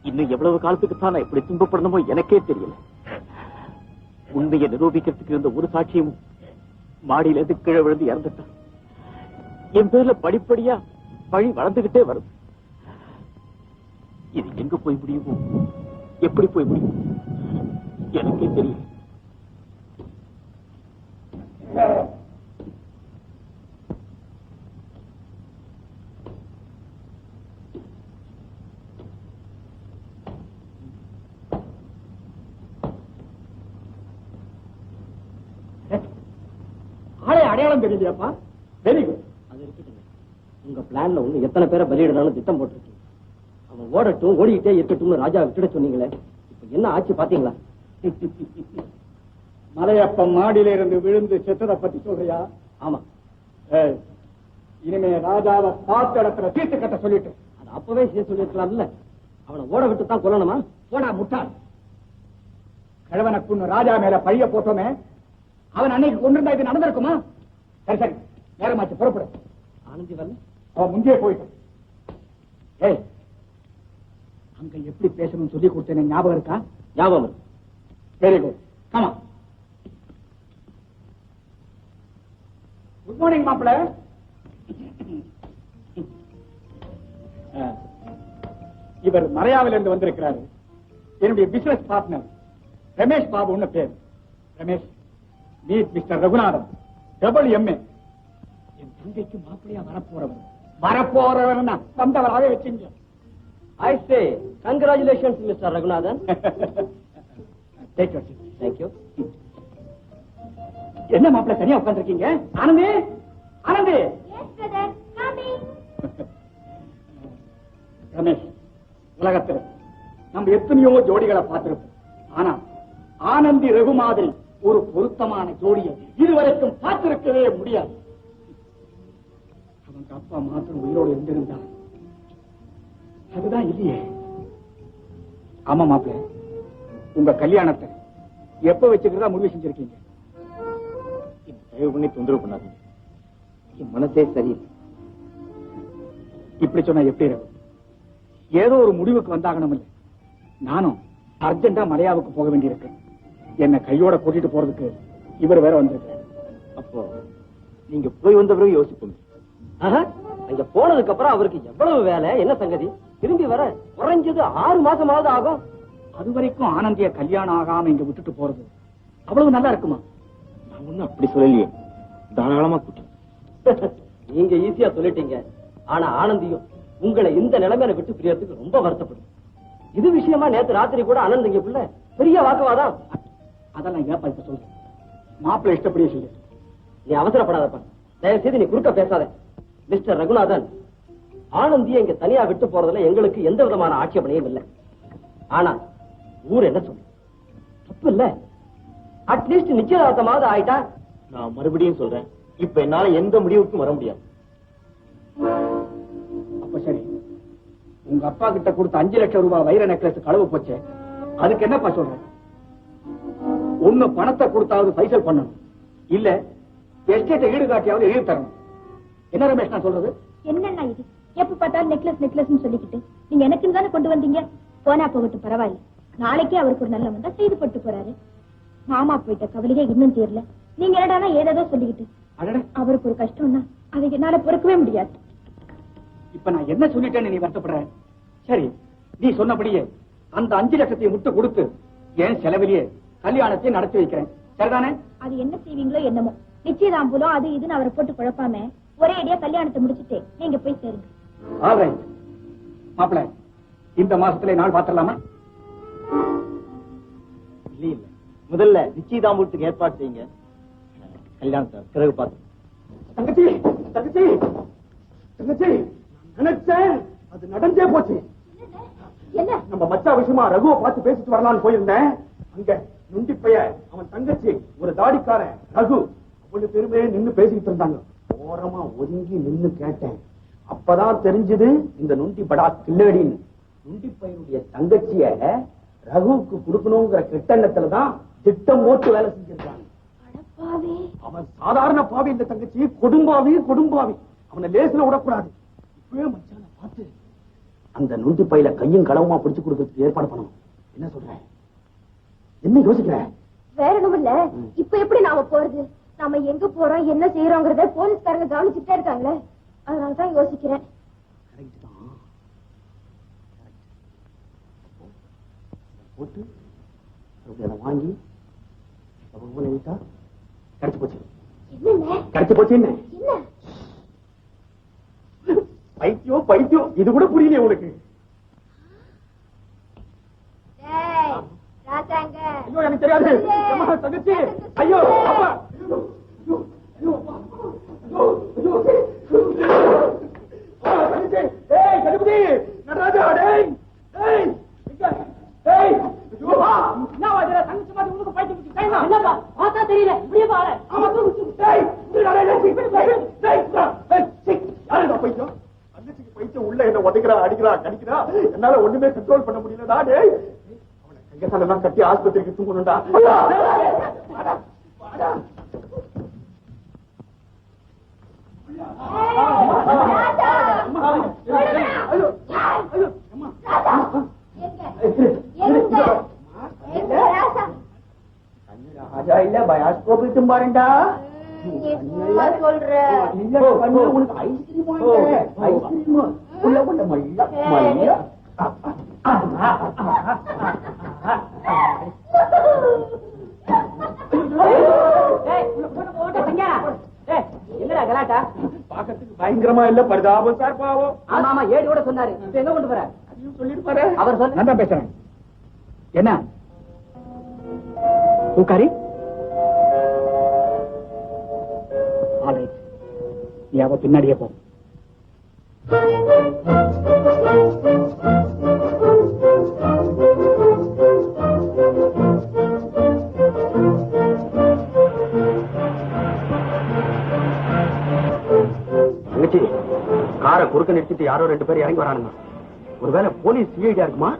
இன்னும் எவ்வளவு காலத்துக்கு தான் நான் இப்படி துன்பப்படணுமோ எனக்கே தெரியல. உண்மையை நிரூபிக்கிறதுக்கு இருந்த ஒரு சாட்சியும் மாடியில இருந்து கீழே விழுந்து இறந்துட்டான். என் பேர்ல படிப்படியா பழி வளர்ந்துகிட்டே வரும். இது எங்க போய் முடியுமோ, எப்படி போய் முடியும் எனக்கே தெரியல. அடையாளம் தெரியலையாப்பா? Very good. அது இருக்கட்டும். உங்க பிளான்ல ஒண்ணு எத்தனை பேரை பலியிடலாம்னு திட்டம் போட்டிருக்கீங்க. அவன் ஓடட்டும், ஓடிக்கிட்டே இருக்கட்டும்னு ராஜா விட்டுட சொன்னீங்களே, இப்ப என்ன ஆச்சு பாத்தீங்களா? மலையப்ப மாடியில இருந்து விழுந்து செத்ததை பத்தி சொல்றியா? ஆமா. இனிமே ராஜாவை பார்த்த இடத்துல தீர்த்து கட்ட சொல்லிட்டு அது அப்பவே சொல்லிருக்கலாம்ல. அவனை ஓட விட்டு தான் கொல்லணுமா? போடா முட்டாள். கிழவனை கொண்டு ராஜா மேல பழிய போட்டோமே, அவன் அன்னைக்கு கொண்டிருந்தா இது நடந்திருக்குமா? சரி சரி, நேரமாச்சு, புறப்படு. ஆனந்தி வரல? அவன் முன்னே போயிட்டான். ஏய், அங்க எப்படி பேசணும்னு சொல்லி கொடுத்தேன், ஞாபகம் இருக்கா? ஞாபகம் இருக்கு. Very good. Comma. Good morning மாப்பிள்ள. இவர் மலையாவில இருந்து வந்திருக்கிறாரு. என்னுடைய பிசினஸ் பார்ட்னர் ரமேஷ் பாபுன்னு பேர். Ramesh, meet mister Raghunathan, MA. என் தங்கைக்கு மாப்பிள்ளையா வரப்போறவர் வந்தவராகவே வச்சுங்க. I say congratulations Mr. Raghunathan. Take your seat. Thank you. என்ன மாப்பிள்ளை தனியா உட்கார்ந்திருக்கீங்க? Anandhi, Anandhi. Yes, brother. Come உலகத்துல நம்ம எத்தனையோ ஜோடிகளை பார்த்திருப்போம். ஆனா ஆனந்தி ரகு மாதிரி ஒரு பொருத்தமான ஜோடியை இதுவரைக்கும் பார்த்திருக்கவே முடியாது. அவங்க அப்பா மாத்திரம் உயிரோடு இருந்திருந்தார். அதுதான் இல்லையே. ஆமா மாப்பிள்ள, உங்க கல்யாணத்தை எப்ப வச்சுக்கிறதா முடிவு செஞ்சிருக்கீங்க? தயவு பண்ணி தொந்தரவு பண்ணாதீங்க. என் மனசே சரியில்லை. இப்படி சொன்னா எப்படி இருக்கும்? ஏதோ ஒரு முடிவுக்கு வந்தாகணும் இல்ல. நானும் அர்ஜென்டா மலையாவுக்கு போக வேண்டியிருக்கு. என்ன கையோட கூட்டிட்டு போறதுக்கு இவர் வேற வந்திருக்காரு. அப்போ நீங்க போய் வந்த பிறகு யோசிப்போம். அங்க போனதுக்கு அப்புறம் அவருக்கு எவ்வளவு வேலை, என்ன சங்கதி? திரும்பி வர குறைஞ்சது 6 மாசமாவது ஆகும். அது வரைக்கும் ஆனந்திய கல்யாணம் ஆகாம இங்க விட்டுட்டு போறது அவ்வளவு நல்லா இருக்குமா? நான் ஒண்ணும் அப்படி சொல்லலையே. தாராளமா கூட்டம். நீங்க ஈஸியா சொல்லிட்டீங்க. ஆனா ஆனந்தியும் உங்களை இந்த நிலைமையில விட்டு பிரியறதுக்கு ரொம்ப வருத்தப்படும். இது விஷயமா நேத்து ராத்திரி கூட ஆனந்த் இங்கக்குள்ள பெரிய வாக்குவாதம். அதெல்லாம் ஏப்பா இப்ப சொல்றேன். மாப்பிள்ளை இஷ்டப்படியே சொல்லு. நீ அவசரப்படாதப்பா. தயவு செய்து நீ குறுக்க பேசாத. மிஸ்டர் ரகுநாதன், ஆனந்தியை இங்க தனியா விட்டு போறதுல எங்களுக்கு எந்த விதமான ஆட்சேபனையும் இல்லை. ஆனா ஊர் என்ன சொல்லு? தப்பு இல்ல. அட்லீஸ்ட் நிச்சயதார்த்தமாவது ஆயிட்டா. நான் மறுபடியும் சொல்றேன், இப்ப என்னால எந்த முடிவுக்கும் வர முடியாது. அப்ப சரி, உங்க அப்பா கிட்ட கொடுத்த 5 லட்சம் ரூபாய் வைர நெக்லஸ் களவு போச்சு. அதுக்கு என்னப்பா சொல்றேன்? ஒண்ணு பணத்தை கொடுத்தாவது பைசல் பண்ணணும், இல்ல எஸ்டேட்டை ஈடுகாட்டியாவது எழுதி தரணும். என்ன ரமேஷ் நான் சொல்றது? என்னன்னா இது எப்ப பார்த்தாலும் நெக்லஸ் நெக்லஸ் சொல்லிக்கிட்டு நீங்க எனக்குன்னு தானே கொண்டு வந்தீங்க. போனா போகட்டும், பரவாயில்ல. நாளைக்கே அவருக்கு ஒரு நல்ல வந்தா செய்து போட்டு போறாரு. மாமா போயிட்ட கவலையே இன்னும் தீரல. நீங்க என்னடானா ஏதோ சொல்லிக்கிட்டு. அவருக்கு ஒரு கஷ்டம்னா அதை என்னால பொறுக்கவே முடியாது. இப்ப நான் என்ன சொல்லிட்டேன்னு நீ வருத்தப்படுற? சரி, நீ சொன்னபடியே அந்த 5 லட்சத்தை முட்டு கொடுத்து என் செலவிலேயே கல்யாணத்தை நடத்தி வைக்கிறேன். சரிதானே? அது என்ன செய்வீங்களோ என்னமோ. நிச்சயதாம்பூலம் அது இதுன்னு அவரை போட்டு குழப்பாம ஒரே அடியா கல்யாணத்தை முடிச்சுட்டு நீங்க போய் சேருங்க. ஆல்ரைட் மாப்பிள்ள, இந்த மாசத்துல நாள் பாத்திரலாமா? இல்ல இல்ல, முதல்ல நிச்சயதாம்பூலத்துக்கு ஏற்பாடு செய்யுங்க. கல்யாணத்தை பிறகு பார்த்து. தங்கச்சி தங்கச்சி தங்கச்சி, நினைச்சேன் அது நடந்தே போச்சு. என்ன? நம்ம மச்சா விஷயமா ரகுவை பார்த்து பேசிட்டு வரலாம்னு போயிருந்தேன். அங்க நுண்டி பைய அவன் தங்கச்சி ஒரு தாடிக்காரன் ரகு அவனு பெருமையே நின்னு பேசிக்கிட்டு இருந்தாங்க. ஓரமா ஒதுங்கி நின்னு கேட்டேன். அப்பதான் தெரிஞ்சது இந்த நுண்டி படா கில்லடின்னு. நுண்டி பையனுடைய தங்கச்சிய ரகுவுக்கு கொடுக்கணுங்கிற கெட்டெண்ணத்துலதான் திட்டம் போட்டு வேலை செஞ்சிருக்காங்க. அவன் சாதாரண பாவி இந்த தங்கச்சி, கொடும்பாவி கொடும்பாவி. அவனை லேசில விடக்கூடாது. இப்பவே மச்சான பார்த்து அந்த நுண்டி பையில கையும் களவுமா பிடிச்சு கொடுக்கறதுக்கு ஏற்பாடு பண்ணணும். என்ன சொல்ற? என்ன யோசிக்கிற? வேற ஒண்ணும் இல்ல. இப்ப எப்படி நாம போறது? நாம எங்க போறோம் என்ன செய்யறோங்கிறத போலீஸ்காரங்க கவனிச்சுட்டே இருக்காங்களே, அதனாலதான் யோசிக்கிறேன். போட்டு அதை வாங்கி விட்டா கிடைச்சு போச்சு. கிடைச்சு போச்சு. என்ன பைத்தியம் பைத்தியம், இது கூட புரியலையே உனக்கு? ஐயோ எனக்கு தெரியாது. தங்கச்சி, ஐயோ அப்பா, நடராஜா, தெரியல இப்படியே பாரு. தங்கச்சிக்கு பைத்தியம் உள்ள என்ன உதைக்கிறா அடிக்கிறா கடிக்கிறா, என்னால ஒண்ணுமே கண்ட்ரோல் பண்ண முடியலடா. டேய், அவனை கையசாலெல்லாம் கட்டி ஆஸ்பத்திரிக்கு தூங்கணும்டா. ராஜா இல்ல பயாஸ்கோப் இட்டும் பாருண்டா. சொல்ற உனக்கு ஐஸ்கிரீம் ஐஸ்கிரீம் உள்ள கொண்ட மல்ல மல்ல. என்னடா கலாட்டா? பாக்கிறதுக்கு பயங்கரமா இல்ல, பரிதாபம் சார், பாவம். ஆமா ஆமா, ஏடியோட சொன்னாரு. இப்ப எங்க கொண்டு போற? சொல்லிருப்பாரு. அவர் சொல்ல நான் தான் பேசுறேன். என்ன பூக்காரி? நீ அவ பின்னாடியே போ. தங்கச்சி காரை குறுக்க நிறுத்திட்டு யாரோ 2 பேர் இறங்கி வரானுங்க. ஒருவேளை போலீஸ் சிஐடியா இருக்குமா?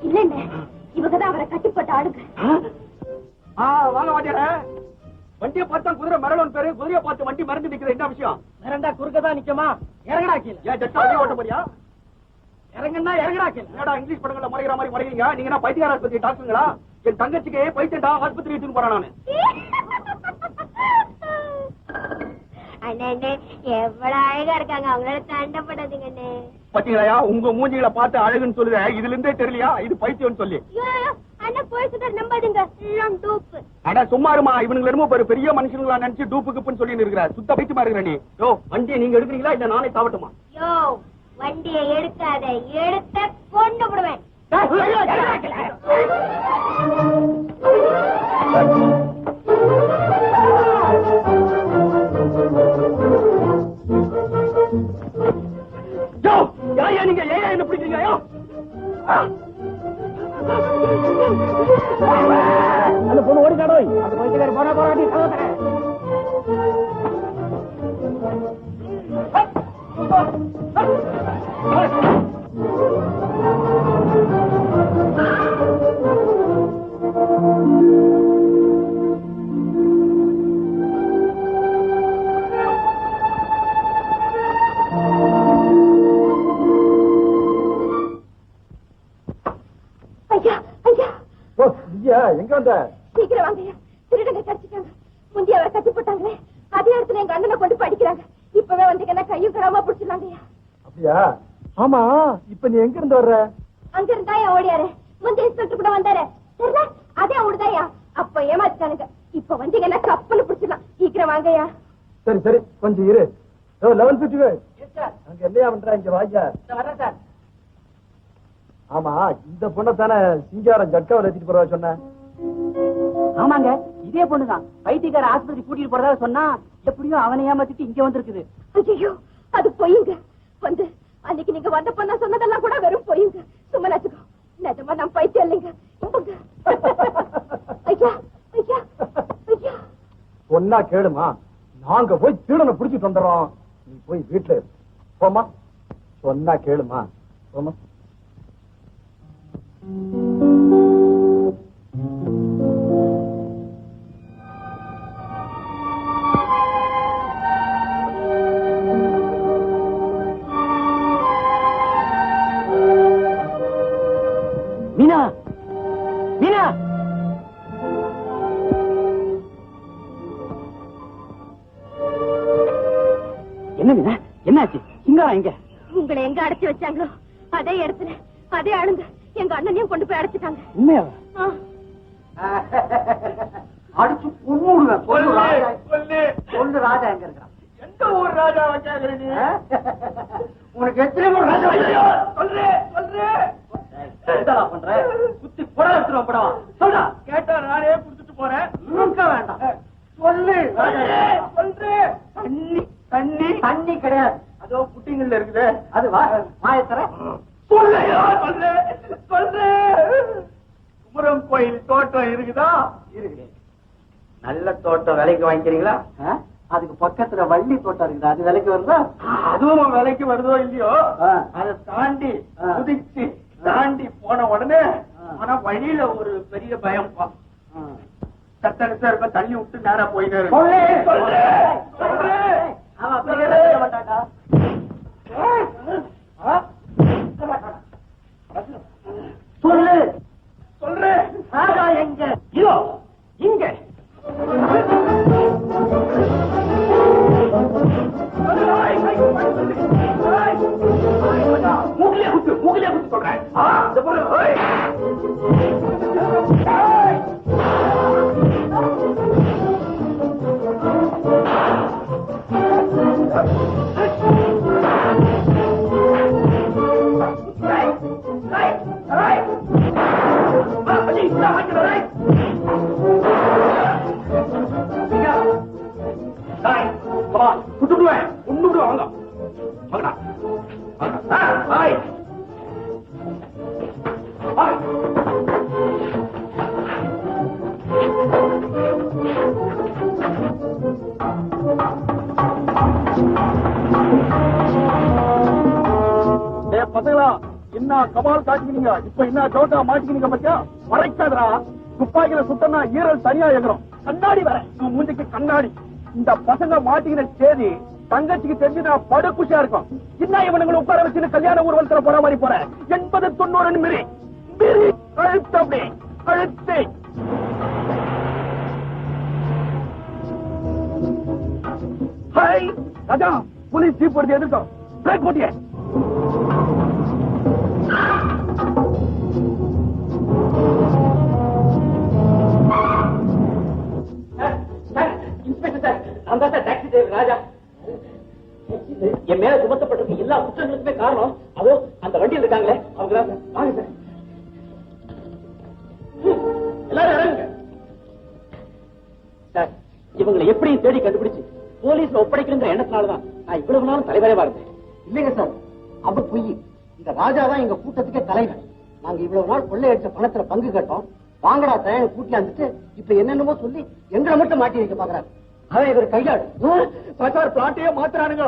இல்லண்ணே, இவங்கதான் அவரை கட்டிப்பட்ட ஆளுங்க. வாங்க வாட்டியார. வண்டியை பார்த்தா குதிரை மரளோன் பேரு, குதிரையை பார்த்து வண்டி மறந்து நிக்கிற என்ன விஷயம்? மிரண்டா குறுக்கதான் நிக்கமா? இறங்கடா கீழே. ஏன் ஜட்டா வண்டி ஓட்ட போறியா? இறங்குன்னா இறங்கடா கீழே. என்னடா இங்கிலீஷ் படங்கள்ல முறைகிற மாதிரி முறைகிறீங்க? நீங்க என்ன பைத்தியக்கார ஆஸ்பத்திரி டாக்டருங்களா? என் தங்கச்சிக்கு பைத்தியண்டா ஆஸ்பத்திரி எடுத்துன்னு போறேன் நானு. அண்ணே எவ்வளவு அழகா இருக்காங்க, அவங்களோட சண்டை போடாதீங்கண்ணே. பாத்தீங்களா உங்க மூஞ்சிகளை பார்த்து அழகுன்னு சொல்லுற, இதுல இருந்தே தெரியலையா இது பைத்தியம் சொல்லி? அண்ணா போய் சொல்ற நம்பாதீங்க, எல்லாம் டூப்பு. அட சும்மாருமா, இவனுங்க என்னமோ பெரிய மனுஷங்களா நினைச்சு டூப்பு குப்புன்னு சொல்லி இருக்கிற சுத்த பைத்தியமா இருக்கிற நீ. யோ வண்டியை நீங்க எடுக்கிறீங்களா இல்ல நானே தாவட்டுமா? யோ வண்டியை எடுக்காத, எடுத்த கொண்டு விடுவேன். நீங்க ஏன் என்ன பிடிக்கிறீங்க? அந்த பொண்ணு ஓடிக்காடோ, அந்த பைத்தியக்கார போனா போராடி எங்க வந்த? சீக்கிரம் வாங்கய்யா, திருடங்க கிடைச்சிட்டாங்க. முந்தைய அவரை கட்டி போட்டாங்களே, அதே இடத்துல எங்க அண்ணனை கொண்டு படிக்கிறாங்க. இப்பவே வந்தீங்கன்னா கையும் கராம பிடிச்சிடலாங்கய்யா. அப்படியா? ஆமா, இப்ப நீ எங்க இருந்து வர்ற? அங்க இருந்தாயா ஓடியாரு, முந்தைய இன்ஸ்பெக்டர் கூட வந்தாரு. தெரியல, அதே ஓடுதாயா. அப்ப ஏமாத்தானுங்க. இப்ப வந்தீங்கன்னா கப்பல் பிடிச்சிடலாம். சீக்கிரம் வாங்கய்யா. சரி சரி, கொஞ்சம் இரு. 11:50 அங்க என்னையா பண்ற? இங்க வாயா. வரேன் சார். ஆமா, இந்த பொண்ணை தானே சிங்காரம் ஜட்காவில் ஏத்திட்டு போறதா சொன்ன? ஆமாங்க, இதே பொண்ணுதான். பைத்தியக்கார ஆஸ்பத்திரி கூட்டிட்டு போறதா சொன்னா, எப்படியோ அவனை ஏமாத்திட்டு இங்க வந்திருக்குது. ஐயோ, அது பொய்யுங்க. வந்து அன்னைக்கு நீங்க வந்த பொண்ணா சொன்னதெல்லாம் கூட வெறும் பொய்யுங்க. சும்மா நச்சுக்கோ, நிஜமா நான் பைத்தியம் இல்லைங்க. ஐயா ஐயா ஐயா, பொண்ணா கேளுமா, நாங்க போய் திருடனை பிடிச்சிட்டு வந்துடுறோம். நீ போய் வீட்டுல இரு. போமா, சொன்னா கேளுமா. போமா. மீனா, மீனா, என்ன மீனா, என்னாச்சு? சிங்காரம் எங்க? உங்களை எங்க அடைச்சு வச்சாங்களோ அதே இடத்துல அதே ஆளுங்க எங்க அண்ணனையும் கொண்டு போய் அடைச்சிட்டாங்க. உண்மையா? அடிச்சு பொண்ணுடுவேன். சொல்லு ராஜா எங்க இருக்கான்? எந்த ஊர் ராஜா கேக்குற நீ? உனக்கு எத்தனை ஊர் ராஜா? என்னடா பண்ற? குத்தி புட எடுத்துறோம் படம். சொல்றா. கேட்டா நானே குடுத்துட்டு போறேன். இருக்க வேண்டாம். சொல்லு. சொல்றே. தண்ணி தண்ணி தண்ணி கிடையாது. அதோ புட்டிங்கல்ல இருக்குது. அது மாயத்தர. சொல்லையா? சொல்றே. குமரம் கோயில் தோட்டம் இருக்குதா? இருக்குது. நல்ல தோட்டம் விலைக்கு வாங்கிக்கிறீங்களா? அதுக்கு பக்கத்துல வள்ளி தோட்டம் இருக்குது, அது விலைக்கு வருதா? அதுவும் விலைக்கு வருதோ இல்லையோ, அதை தாண்டி குதிச்சு தாண்டி போன உடனே ஆனா வழியில ஒரு பெரிய பயம். சத்தனத்தை தள்ளி விட்டு நேரா போயிட்டாரு. சொல்லு. சொல்றேன். ராஜா எங்க? இதோ இங்க. மூக்கிலே குத்து சொல்றேன். சுட்டுடுவேன். ஒண்ணு வாங்க வாங்கடா. Hi hi. பசங்களா என்ன கமால் காட்டிக்கினீங்க, இப்ப என்ன ஜோட்டா மாட்டிக்கினீங்க பத்தியா? மறைக்காதரா, துப்பாக்கியில சுட்டனா ஈரல் தனியா எகிறோம். கண்ணாடி வர மூஞ்சிக்கு கண்ணாடி. இந்த பசங்க மாட்டிக்கிற சேதி தங்கச்சிக்கு தெரிஞ்சுனா படு குஷியா இருக்கும். என்ன இவனுங்களை உட்கார வச்சு கல்யாண ஊர்வலத்துல போற மாதிரி போற 80-90 மிரி மிரி அழுத்து, அப்படி அழுத்து. ஹாய் ராஜா, போலீஸ் ஜீப் வருது, எதிர்க்கும். பிரேக் போட்டியே. இன்ஸ்பெக்டர் சார், நான் தான் சார் டாக்ஸி டிரைவர் ராஜா. என் மேல சுமத்தப்பட்டிருக்க எல்லா குற்றங்களுக்குமே காரணம் அதோ அந்த வண்டியில் இருக்காங்களே அவங்க தான் சார். வாங்க சார், எல்லாரும் இறங்குங்க சார். இவங்களை எப்படியும் தேடி கண்டுபிடிச்சு போலீஸ்ல ஒப்படைக்கிற எண்ணத்தினாலதான் நான் இவ்வளவு நாளும் தலைவரேவா இருந்தேன். இல்லைங்க சார், அது பொய். இந்த ராஜா தான் எங்க கூட்டத்துக்கே தலைவர். நாங்க இவ்வளவு நாள் கொள்ளையடிச்ச பணத்துல பங்கு கட்டோம். வாங்கடா தயங்க கூட்டி வந்துட்டு இப்ப என்னென்னமோ சொல்லி எங்களை மட்டும் மாட்டி வைக்க பாக்குறாரு. அவன் இவர் கையாடு சார், பிளாட்டையே மாத்துறானுங்க,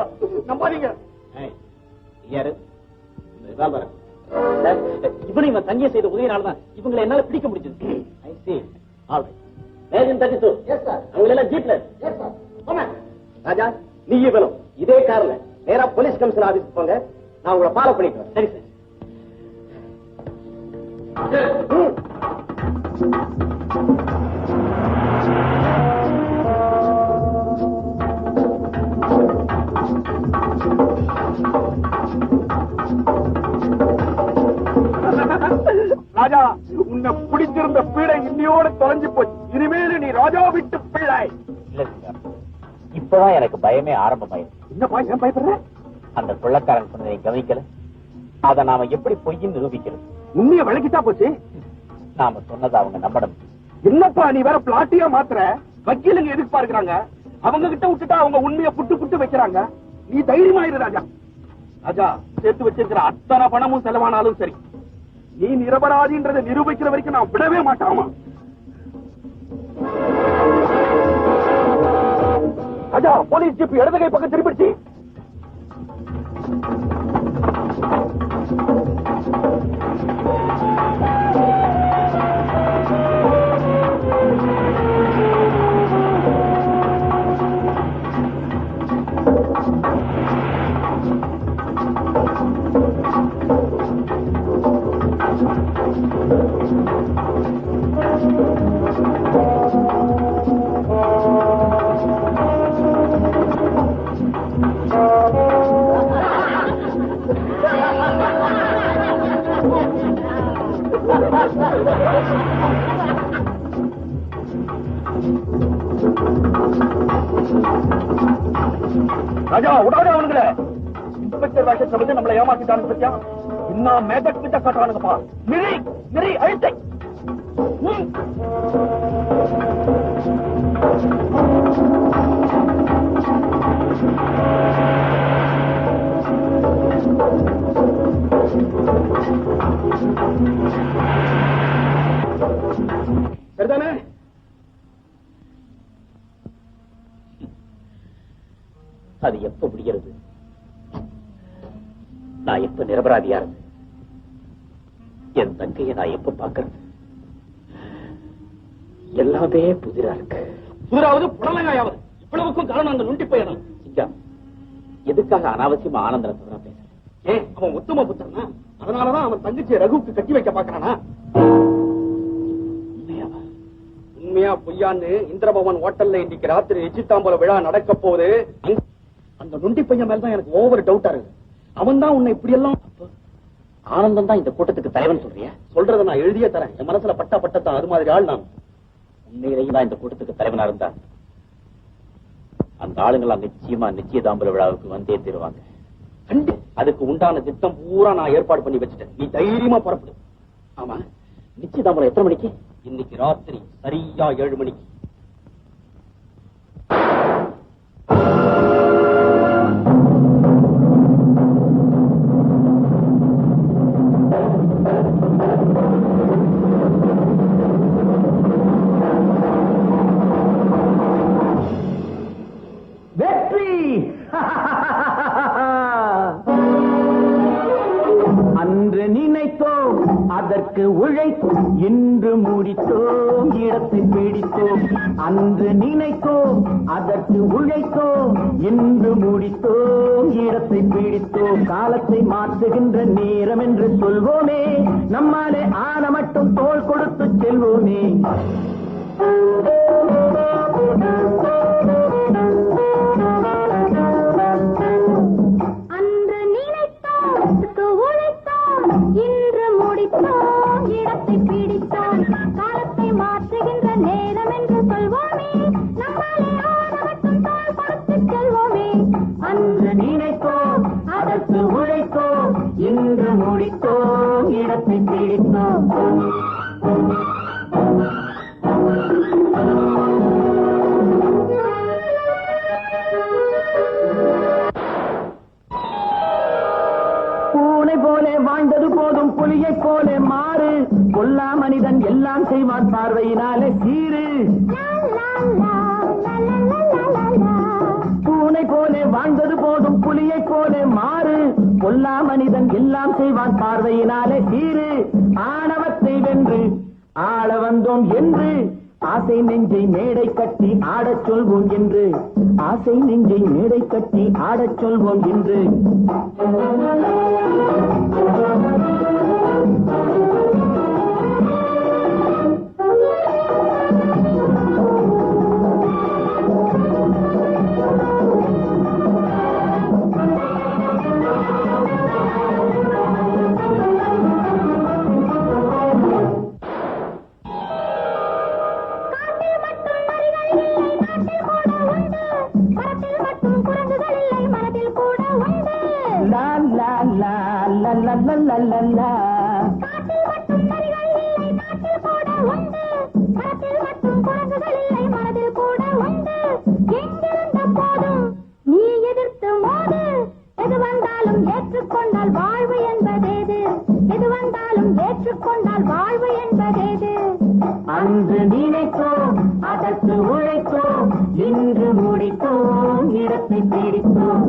நம்பாதீங்க. யாரு இவனை இவன் தங்கிய செய்த உதவினால்தான் இவங்களை என்னால பிடிக்க முடிஞ்சது. அவங்களெல்லாம் ஜீப்ல. ராஜா, நீ இவனும் இதே கார்ல நேரா போலீஸ் கமிஷனர் ஆபீஸ்க்கு போங்க. நான் உங்களை ஃபாலோ பண்ணிக்கிறேன். சரி சார். ராஜா, உன்னை பிடிச்சிருந்த பீடை இன்னையோட தொலைஞ்சு போச்சு. இனிமேல் நீ ராஜா விட்டு பிள்ளை. இல்ல சார், இப்பதான் எனக்கு பயமே ஆரம்பமாயிருக்கு. என்னப்பா, ஏன் பயப்படுற? அந்த கொள்ளக்காரன் சொன்னதை கவனிக்கல. அதை நாம எப்படி பொய்ன்னு நிரூபிக்கிறது? உண்மையை விளக்கிட்டா போச்சு. நாம சொன்னதை அவங்க நம்பணும். என்னப்பா நீ வேற பிளாட்டியா மாத்திர? வக்கீலுங்க எதுக்கு பார்க்கிறாங்க? அவங்க கிட்ட விட்டுட்டா அவங்க உண்மையை புட்டு புட்டு வைக்கிறாங்க. நீ தைரியமாயிரு ராஜா. ராஜா, சேர்த்து வச்சிருக்கிற அத்தனை பணமும் செலவானாலும் சரி, நீ நிரபராதின்றதை நிரூபிக்கிற வரைக்கும் நான் விடவே மாட்டாமா. ராஜா, போலீஸ் ஜீப் இடது கை பக்கம் திரும்பிடுச்சு. ராஜா, உடாத அவனுங்களே. இன்ஸ்பெக்டர் வேஷத்தை வந்து நம்மளை ஏமாத்திட்டானு பத்தியா? இன்னும் மேஜர் கிட்ட காட்டுறானுங்கப்பா. மிரி மிரி அழுத்தை. சரிதானே? அது எப்ப முடிகிறது? நான் எப்ப நிரபராதியா இருந்து என் தங்கையை நான் எப்ப பாக்குறது? எல்லாமே புதிரா இருக்கு. புதிராவது புடலங்காயாவது இவ்வளவுக்கும் காரணம் அந்த நுண்டி போயிடலாம். எதுக்காக அனாவசியமா ஆனந்தனை தவிர பேசுறேன்? ஏன் அவன் உத்தம புத்தனா? அதனாலதான் அவன் தங்கச்சியை ரகுவுக்கு கட்டி வைக்க பாக்குறானா? உண்மையா பொய்யான்னு இந்திரபவன் ஹோட்டல்ல இன்னைக்கு ராத்திரி நிச்சயதாம்பூல விழா நடக்க போகுது. அந்த நொண்டி பையன் மேலதான் எனக்கு ஓவர் டவுட்டா இருக்கு. அவன் தான் உன்னை இப்படி எல்லாம். ஆனந்தம் தான் இந்த கூட்டத்துக்கு தலைவன் சொல்றியா? சொல்றத நான் எழுதியே தரேன். என் மனசுல பட்டா பட்டத்தான் அது மாதிரி ஆள் நான். உண்மையிலேயே தான் இந்த கூட்டத்துக்கு தலைவனா இருந்தா அந்த ஆளுங்களா நிச்சயமா நிச்சயதாம்பூல விழாவுக்கு வந்தே தருவாங்க. அதுக்கு உண்டான திட்டம் பூரா நான் ஏற்பாடு பண்ணி வச்சுட்டேன். நீ தைரியமா புறப்படு. ஆமா, நிச்சயதாம்பூலம் எத்தனை மணிக்கு? இன்னைக்கு ராத்திரி சரியா 7 மணிக்கு. வெற்றி! அதற்கு உழைத்தோம் இன்று முடித்தோம் இடத்தை பிடித்தோம் அன்று நினைத்தோம் அதற்கு உழைத்தோம் இன்று முடித்தோம் இடத்தை பிடித்தோம் காலத்தை மாற்றுகின்ற நேரம் என்று சொல்வோமே நம்மாலே ஆன மட்டும் தோள் கொடுத்து செல்வோமே அன்று நினைத்தோம் உழைத்தோம் இன்று முடித்தோம் இடத்தை பிடித்தோம் காலத்தை மாற்றுகின்ற நேரம் என்று சொல்வோமே நம்மாலே ஆன மட்டும் தோள் கொடுத்து செல்வோமே அன்று நினைத்தோம் அதற்கு உழைத்தோம் இன்று முடித்தோம் இடத்தை பிடித்தோம் பூனை போலே வாழ்ந்தது போதும் புலியைப் போலே மாறு கொல்லா மனிதன் எல்லாம் செய்வான் பார்வையினாலே சீரு பூனை போலே வாழ்ந்தது போதும் புலியைப் போலே மாறு கொல்லா மனிதன் எல்லாம் செய்வான் பார்வையினாலே சீரு ஆணவத்தை வென்று ஆள வந்தோம் என்று ஆசை நெஞ்சை மேடை கட்டி ஆடச் சொல்வோம் என்று ஆசை நெஞ்சை மேடை கட்டி ஆடச் சொல்வோம் என்று அன்று நினைத்தோம் அதற்கு உழைத்தோம் இன்று முடித்தோம் இடத்தை பிடித்தோம்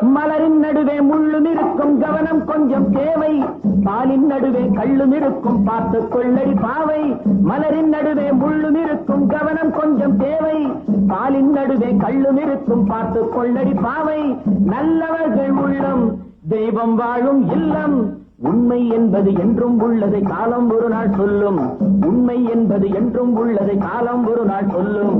மலரின் நடுவே முள்ளும் இருக்கும் கவனம் கொஞ்சம் தேவை பாலின் நடுவே கள்ளும் இருக்கும் பார்த்து கொள்ளடி பாவை மலரின் நடுவே முள்ளும் இருக்கும் கவனம் கொஞ்சம் தேவை பாலின் நடுவே கள்ளும் இருக்கும் பார்த்து கொள்ளடி பாவை நல்லவர்கள் உள்ளம் தெய்வம் வாழும் இல்லம் உண்மை என்பது என்றும் உள்ளதை காலம் ஒரு நாள் சொல்லும் உண்மை என்பது என்றும் உள்ளதை காலம் ஒரு நாள் சொல்லும்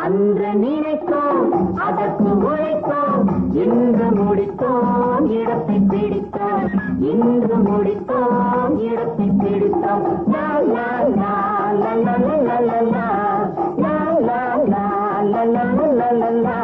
அன்று நினைத்தோம் அதற்கு உழைத்தோம் இன்று முடித்தோம் இடத்தை பிடித்தோம் இன்று முடித்தோம் இடத்தை பிடித்தோம் லா லா லா லா லா லா லா லா லா லா லா லா லா லா லா.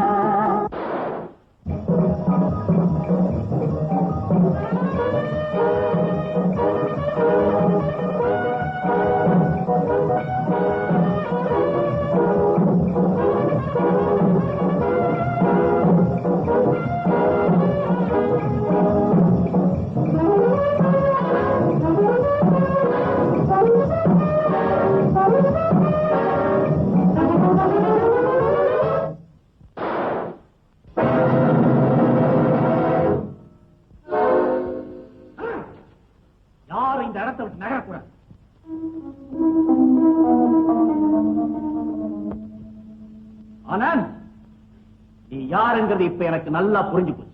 ஆனா நீ யாருங்கிறது இப்ப எனக்கு நல்லா புரிஞ்சு போச்சு.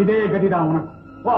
இதே கதிதான் உனக்கு. போ.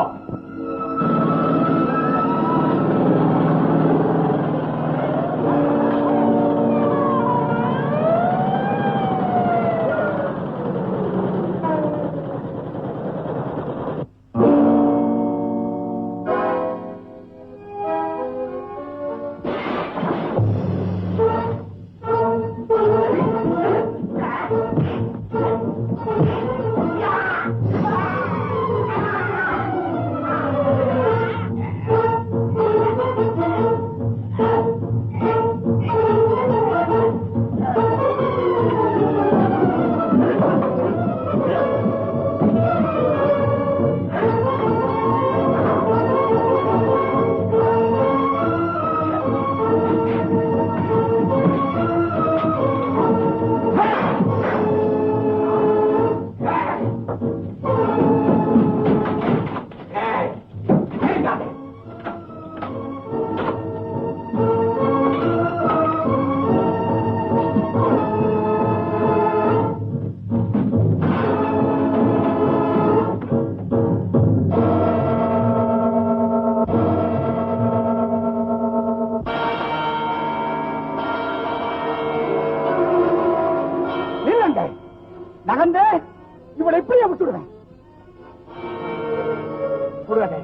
நகர்ந்து இவளை எப்படியா விட்டுடுவேன்? விடுவதே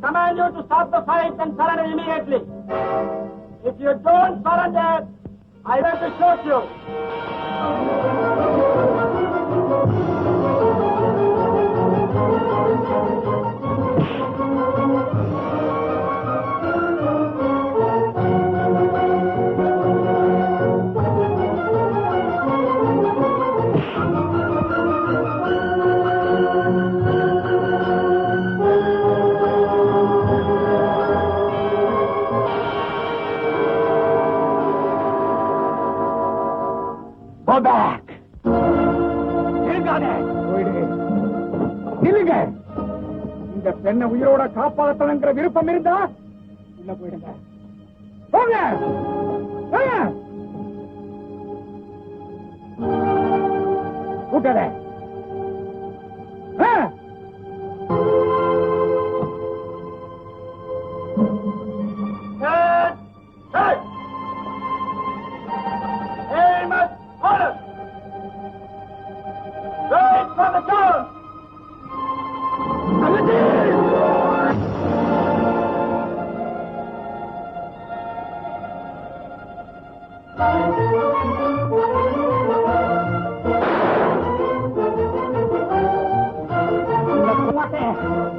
command you to stop the fight and surrender immediately. If you don't surrender, I will to shoot you. Go back. நில்லுங்க. இந்த பெண்ணை உயிரோட காப்பாற்றணுங்கிற விருப்பம் இருந்தா உள்ள போயிடுங்க. போங்க. கூட்டாத.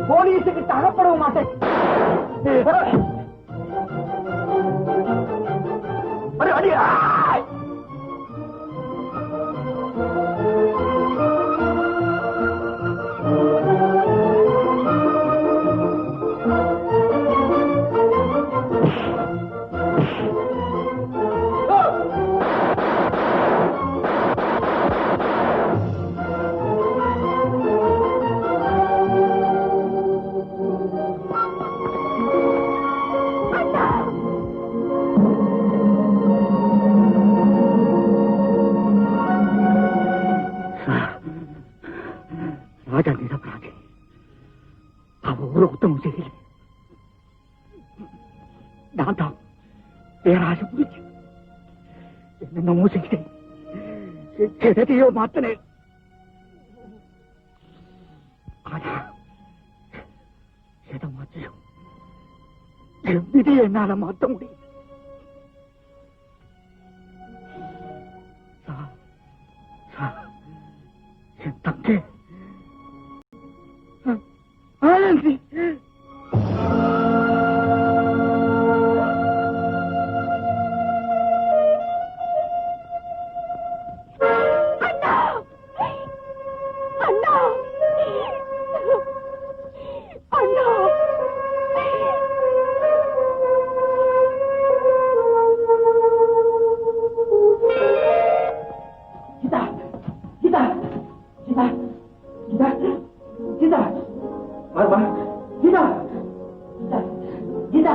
போலீஸுக்கு தகப்பட மாட்டேன். நான் தான் பேராசை பிடிச்சு என்னென்னமோ செஞ்சேன், எதையோ மாத்தினேன். ஆனா எதை மாற்றியும் என் விதியை என்னால மாற்ற முடியும். என் தங்கை ஆனந்தி கீதா